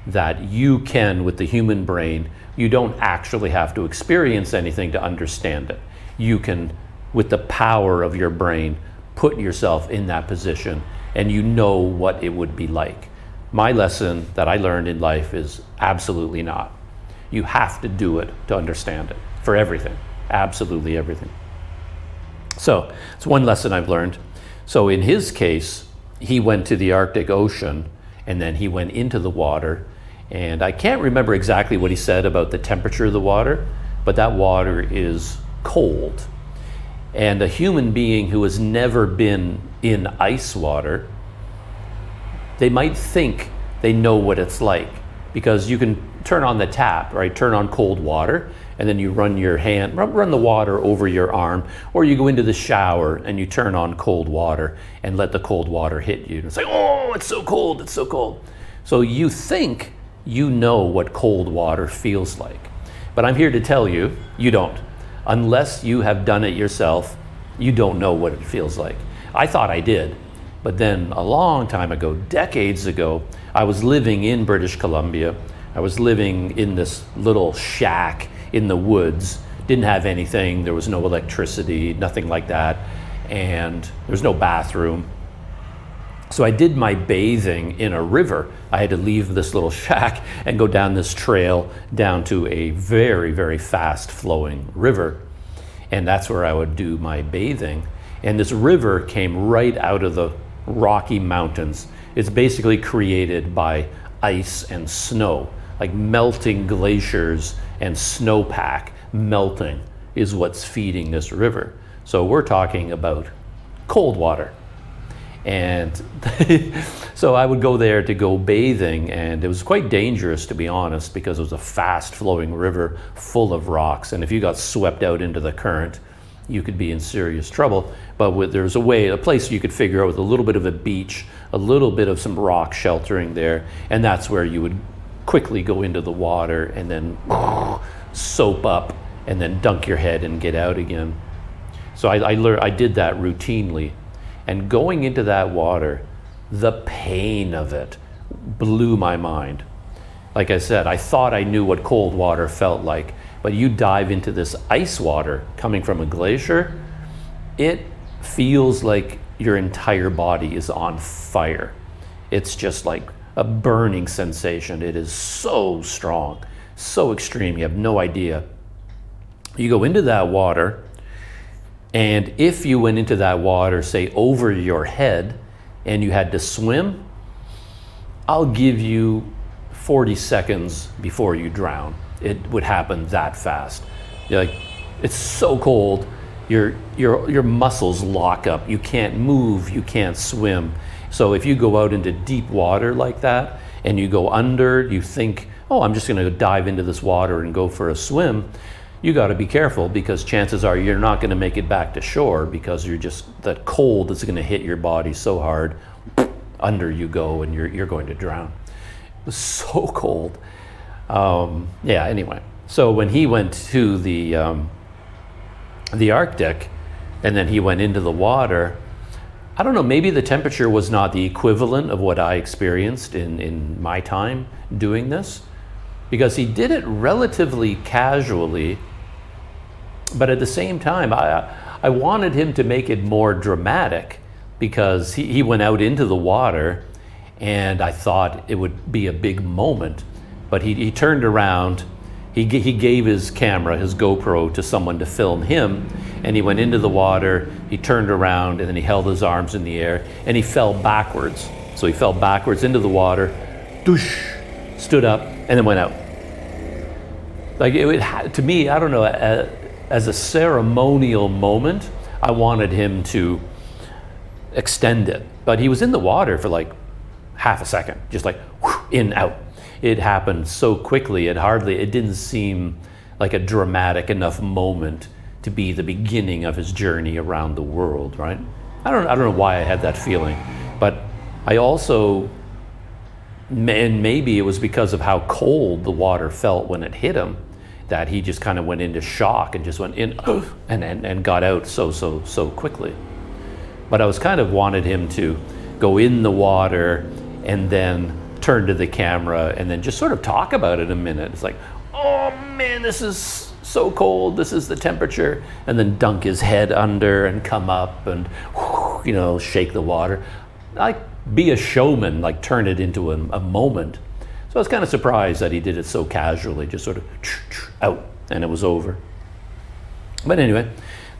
that you can, with the human brain, you don't actually have to experience anything to understand it. You can, with the power of your brain, put yourself in that position and you know what it would be like. My lesson that I learned in life is absolutely not. You have to do it to understand it, for everything, absolutely everything. So it's one lesson I've learned. So in his case, he went to the Arctic Ocean and then he went into the water, and I can't remember exactly what he said about the temperature of the water, but that water is cold. And a human being who has never been in ice water, they might think they know what it's like, because you can turn on the tap, right? Turn on cold water, and then you run your hand, run the water over your arm, or you go into the shower and you turn on cold water and let the cold water hit you. And it's like, oh, it's so cold, it's so cold. So you think you know what cold water feels like. But I'm here to tell you, you don't. Unless you have done it yourself, you don't know what it feels like. I thought I did, but then a long time ago, decades ago, I was living in British Columbia. I was living in this little shack in the woods, didn't have anything, there was no electricity, nothing like that, and there was no bathroom. So I did my bathing in a river. I had to leave this little shack and go down this trail down to a very, very fast flowing river. and that's where I would do my bathing. And this river came right out of the Rocky Mountains. It's basically created by ice and snow, like melting glaciers and snowpack melting is what's feeding this river. So we're talking about cold water. And so I would go there to go bathing, and it was quite dangerous, to be honest, because it was a fast flowing river full of rocks, and if you got swept out into the current, you could be in serious trouble. But there's a place you could figure out with a little bit of a beach, a little bit of some rock sheltering there, and that's where you would quickly go into the water and then soap up and then dunk your head and get out again. So I did that routinely. And going into that water, the pain of it blew my mind. Like I said, I thought I knew what cold water felt like, but you dive into this ice water coming from a glacier, it feels like your entire body is on fire. It's just like a burning sensation. It is so strong, so extreme, you have no idea. You go into that water, and if you went into that water, say over your head, and you had to swim, I'll give you 40 seconds before you drown. It would happen that fast. You're like, it's so cold, your muscles lock up. You can't move, you can't swim. So if you go out into deep water like that, and you go under, you think, oh, I'm just gonna dive into this water and go for a swim, you got to be careful, because chances are you're not going to make it back to shore, because that cold is going to hit your body so hard, under you go, and you're going to drown. It was so cold. Anyway, so when he went to the Arctic, and then he went into the water, I don't know, maybe the temperature was not the equivalent of what I experienced in my time doing this, because he did it relatively casually. But at the same time, I wanted him to make it more dramatic, because he went out into the water, and I thought it would be a big moment. But he turned around, he gave his camera, his GoPro, to someone to film him, and he went into the water, he turned around, and then he held his arms in the air, and he fell backwards. So he fell backwards into the water, doosh, stood up, and then went out. Like, to me, I don't know, as a ceremonial moment, I wanted him to extend it. But he was in the water for like half a second, just like whoosh, in, out. It happened so quickly, it didn't seem like a dramatic enough moment to be the beginning of his journey around the world, right? I don't know why I had that feeling, but I also, and maybe it was because of how cold the water felt when it hit him, that he just kind of went into shock and just went in and got out so quickly. But I was kind of wanted him to go in the water and then turn to the camera and then just sort of talk about it a minute. It's like, oh man, this is so cold, this is the temperature, and then dunk his head under and come up and shake the water. Like, be a showman, like turn it into a moment. So I was kind of surprised that he did it so casually, just sort of out, and it was over. But anyway,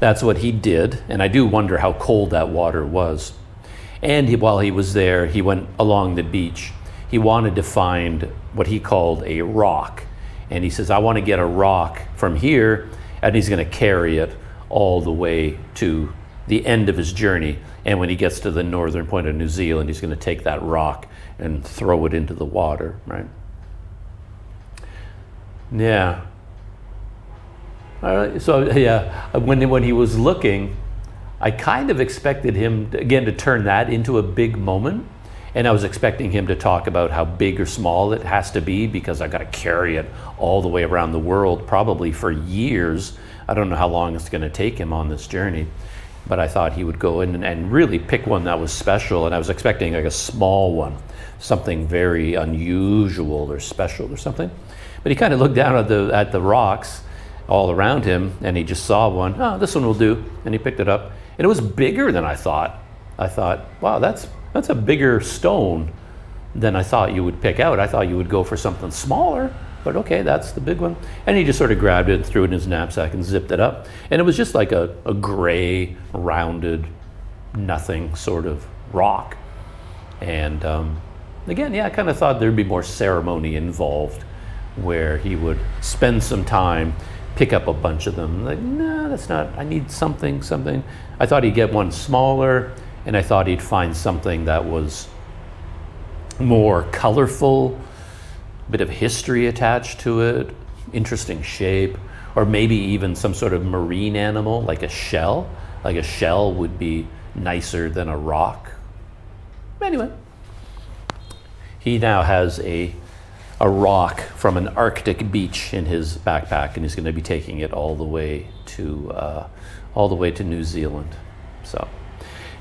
that's what he did, and I do wonder how cold that water was. And while he was there, he went along the beach. He wanted to find what he called a rock. And he says, I want to get a rock from here, and he's going to carry it all the way to the end of his journey. And when he gets to the northern point of New Zealand, he's going to take that rock and throw it into the water, right? Yeah. All right. So yeah, when he was looking, I kind of expected him again to turn that into a big moment, and I was expecting him to talk about how big or small it has to be, because I got to carry it all the way around the world, probably for years. I don't know how long it's going to take him on this journey. But I thought he would go in and really pick one that was special, and I was expecting like a small one, something very unusual or special or something. But he kind of looked down at the rocks all around him, and he just saw one. Oh, this one will do, and he picked it up, and it was bigger than I thought. I thought, wow, that's a bigger stone than I thought you would pick out. I thought you would go for something smaller, But okay, that's the big one. And he just sort of grabbed it, threw it in his knapsack and zipped it up. And it was just like a gray, rounded, nothing sort of rock. And again, yeah, I kind of thought there'd be more ceremony involved, where he would spend some time, pick up a bunch of them. Like, no, that's not, I need something. I thought he'd get one smaller, and I thought he'd find something that was more colorful, a bit of history attached to it, interesting shape, or maybe even some sort of marine animal, like a shell. Like a shell would be nicer than a rock. Anyway, he now has a rock from an Arctic beach in his backpack, and he's going to be taking it all the way to New Zealand. So,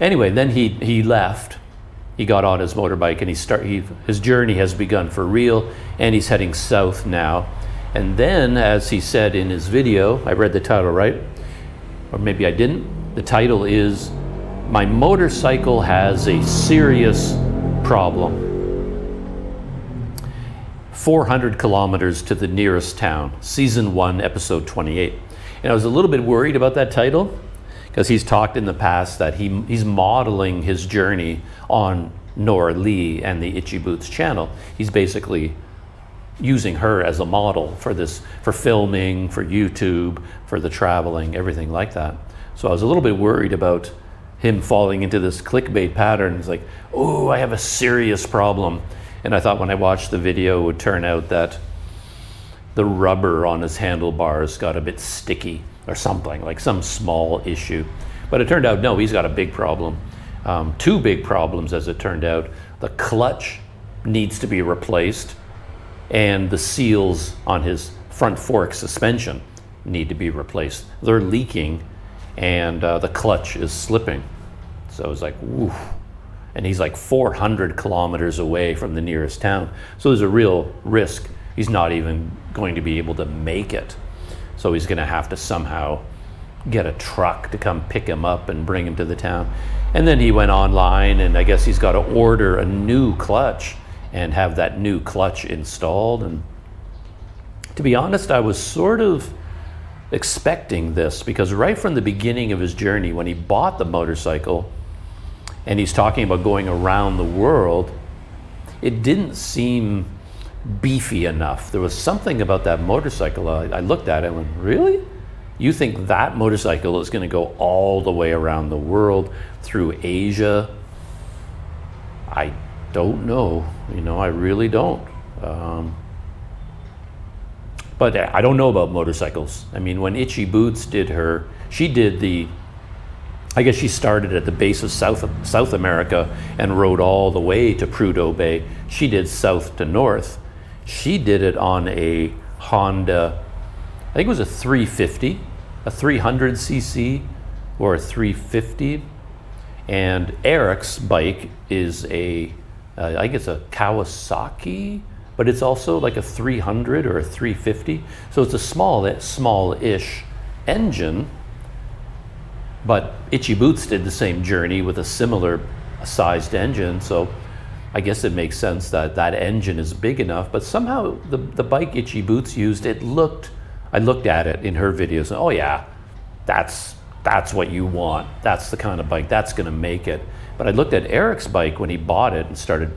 anyway, then he left. He got on his motorbike, and his journey has begun for real, and he's heading south now. And then, as he said in his video, I read the title right, or maybe I didn't. The title is "My Motorcycle Has a Serious Problem." 400 kilometers to the nearest town, season 1, episode 28. And I was a little bit worried about that title, because he's talked in the past that he's modeling his journey on Nora Lee and the Itchy Boots channel. He's basically using her as a model for this, for filming, for YouTube, for the traveling, everything like that. So I was a little bit worried about him falling into this clickbait pattern. It's like, oh, I have a serious problem. And I thought when I watched the video, it would turn out that the rubber on his handlebars got a bit sticky or something, like some small issue. But it turned out, no, he's got a big problem. 2 big problems, as it turned out. The clutch needs to be replaced, and the seals on his front fork suspension need to be replaced. They're leaking, and the clutch is slipping. So it was like, woof. And he's like 400 kilometers away from the nearest town. So there's a real risk he's not even going to be able to make it. So he's going to have to somehow get a truck to come pick him up and bring him to the town. And then he went online, and I guess he's got to order a new clutch and have that new clutch installed. And to be honest, I was sort of expecting this, because right from the beginning of his journey, when he bought the motorcycle, and he's talking about going around the world, it didn't seem beefy enough. There was something about that motorcycle. I looked at it and went, really? You think that motorcycle is going to go all the way around the world through Asia? I don't know. I really don't. But I don't know about motorcycles. I mean, when Itchy Boots did I guess she started at the base of South America and rode all the way to Prudhoe Bay. She did south to north. She did it on a Honda, I think it was a 350, a 300cc or a 350. And Eric's bike is I think it's a Kawasaki, but it's also like a 300 or a 350. So it's a small-ish engine. But Itchy Boots did the same journey with a similar sized engine, so I guess it makes sense that that engine is big enough. But somehow the bike Itchy Boots used, I looked at it in her videos, and oh yeah, that's what you want. That's the kind of bike that's going to make it. But I looked at Eric's bike when he bought it and started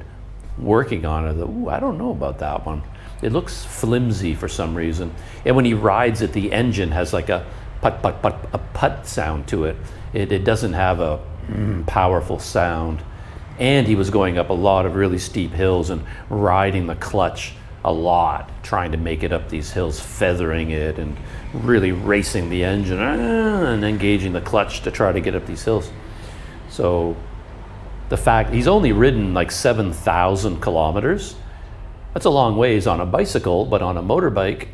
working on it. Ooh, I don't know about that one. It looks flimsy for some reason. And when he rides it, the engine has like a putt sound to it. It doesn't have a powerful sound. And he was going up a lot of really steep hills and riding the clutch a lot, trying to make it up these hills, feathering it and really racing the engine and engaging the clutch to try to get up these hills. So the fact he's only ridden like 7,000 kilometers, that's a long ways on a bicycle, but on a motorbike,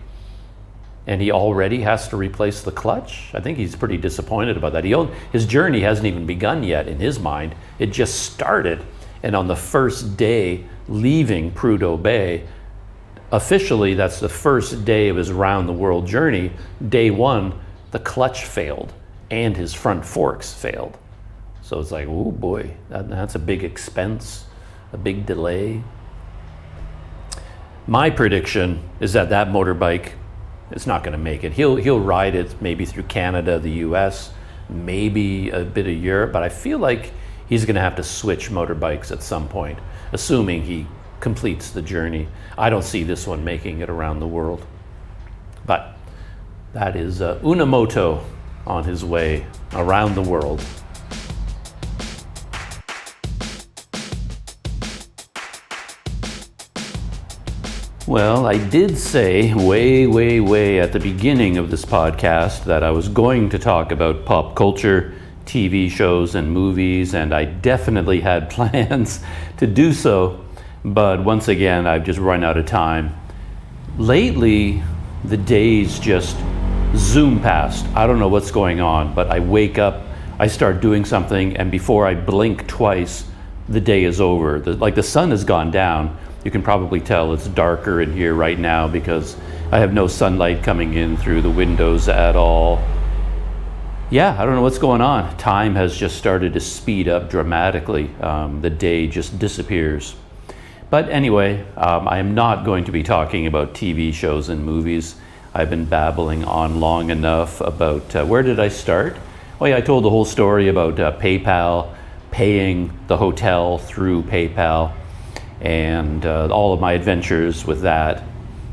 and he already has to replace the clutch. I think he's pretty disappointed about that. His journey hasn't even begun yet in his mind. It just started. And on the first day leaving Prudhoe Bay, officially that's the first day of his round the world journey. Day 1, the clutch failed and his front forks failed. So it's like, oh boy, that's a big expense, a big delay. My prediction is that that motorbike is not going to make it. He'll ride it maybe through Canada, the US, maybe a bit of Europe, but I feel like he's going to have to switch motorbikes at some point, assuming he completes the journey. I don't see this one making it around the world. But that is Moto on his way around the world. Well, I did say way at the beginning of this podcast that I was going to talk about pop culture, TV shows and movies, and I definitely had plans to do so, but once again, I've just run out of time. Lately, the days just zoom past. I don't know what's going on, but I wake up, I start doing something, and before I blink twice, the day is over. The sun has gone down. You can probably tell it's darker in here right now because I have no sunlight coming in through the windows at all. Yeah, I don't know what's going on. Time has just started to speed up dramatically. The day just disappears. But anyway, I am not going to be talking about TV shows and movies. I've been babbling on long enough about, where did I start? Oh yeah, I told the whole story about PayPal, paying the hotel through PayPal, and all of my adventures with that.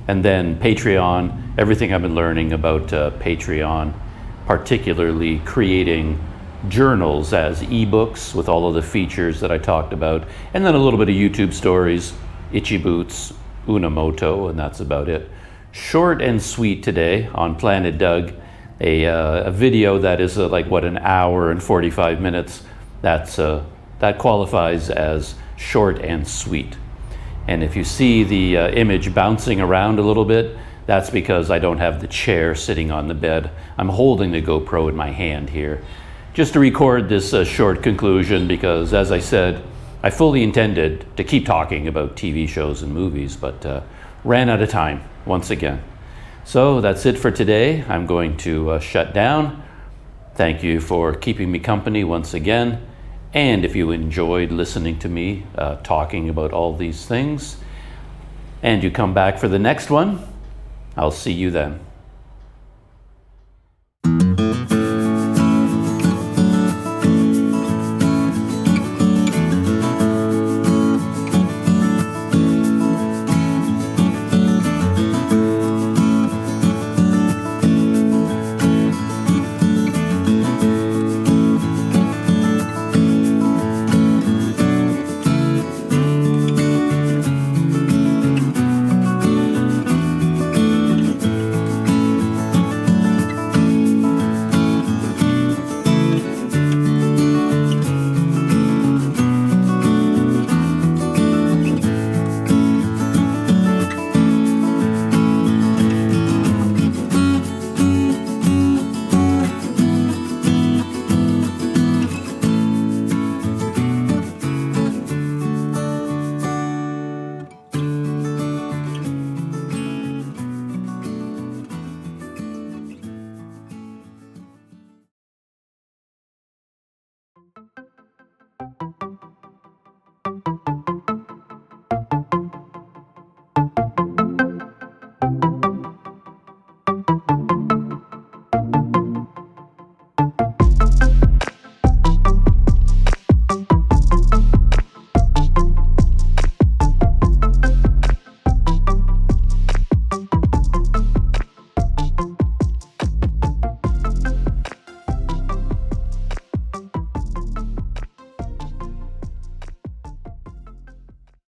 And then Patreon, everything I've been learning about Patreon, particularly creating journals as ebooks with all of the features that I talked about, and then a little bit of YouTube stories, Itchy Boots, Moto, and that's about it. Short and sweet today on Planet Doug, a video that is an hour and 45 minutes. That qualifies as short and sweet. And if you see the image bouncing around a little bit, that's because I don't have the chair sitting on the bed. I'm holding the GoPro in my hand here just to record this short conclusion because, as I said, I fully intended to keep talking about TV shows and movies, but ran out of time once again. So that's it for today. I'm going to shut down. Thank you for keeping me company once again. And if you enjoyed listening to me talking about all these things, and you come back for the next one, I'll see you then.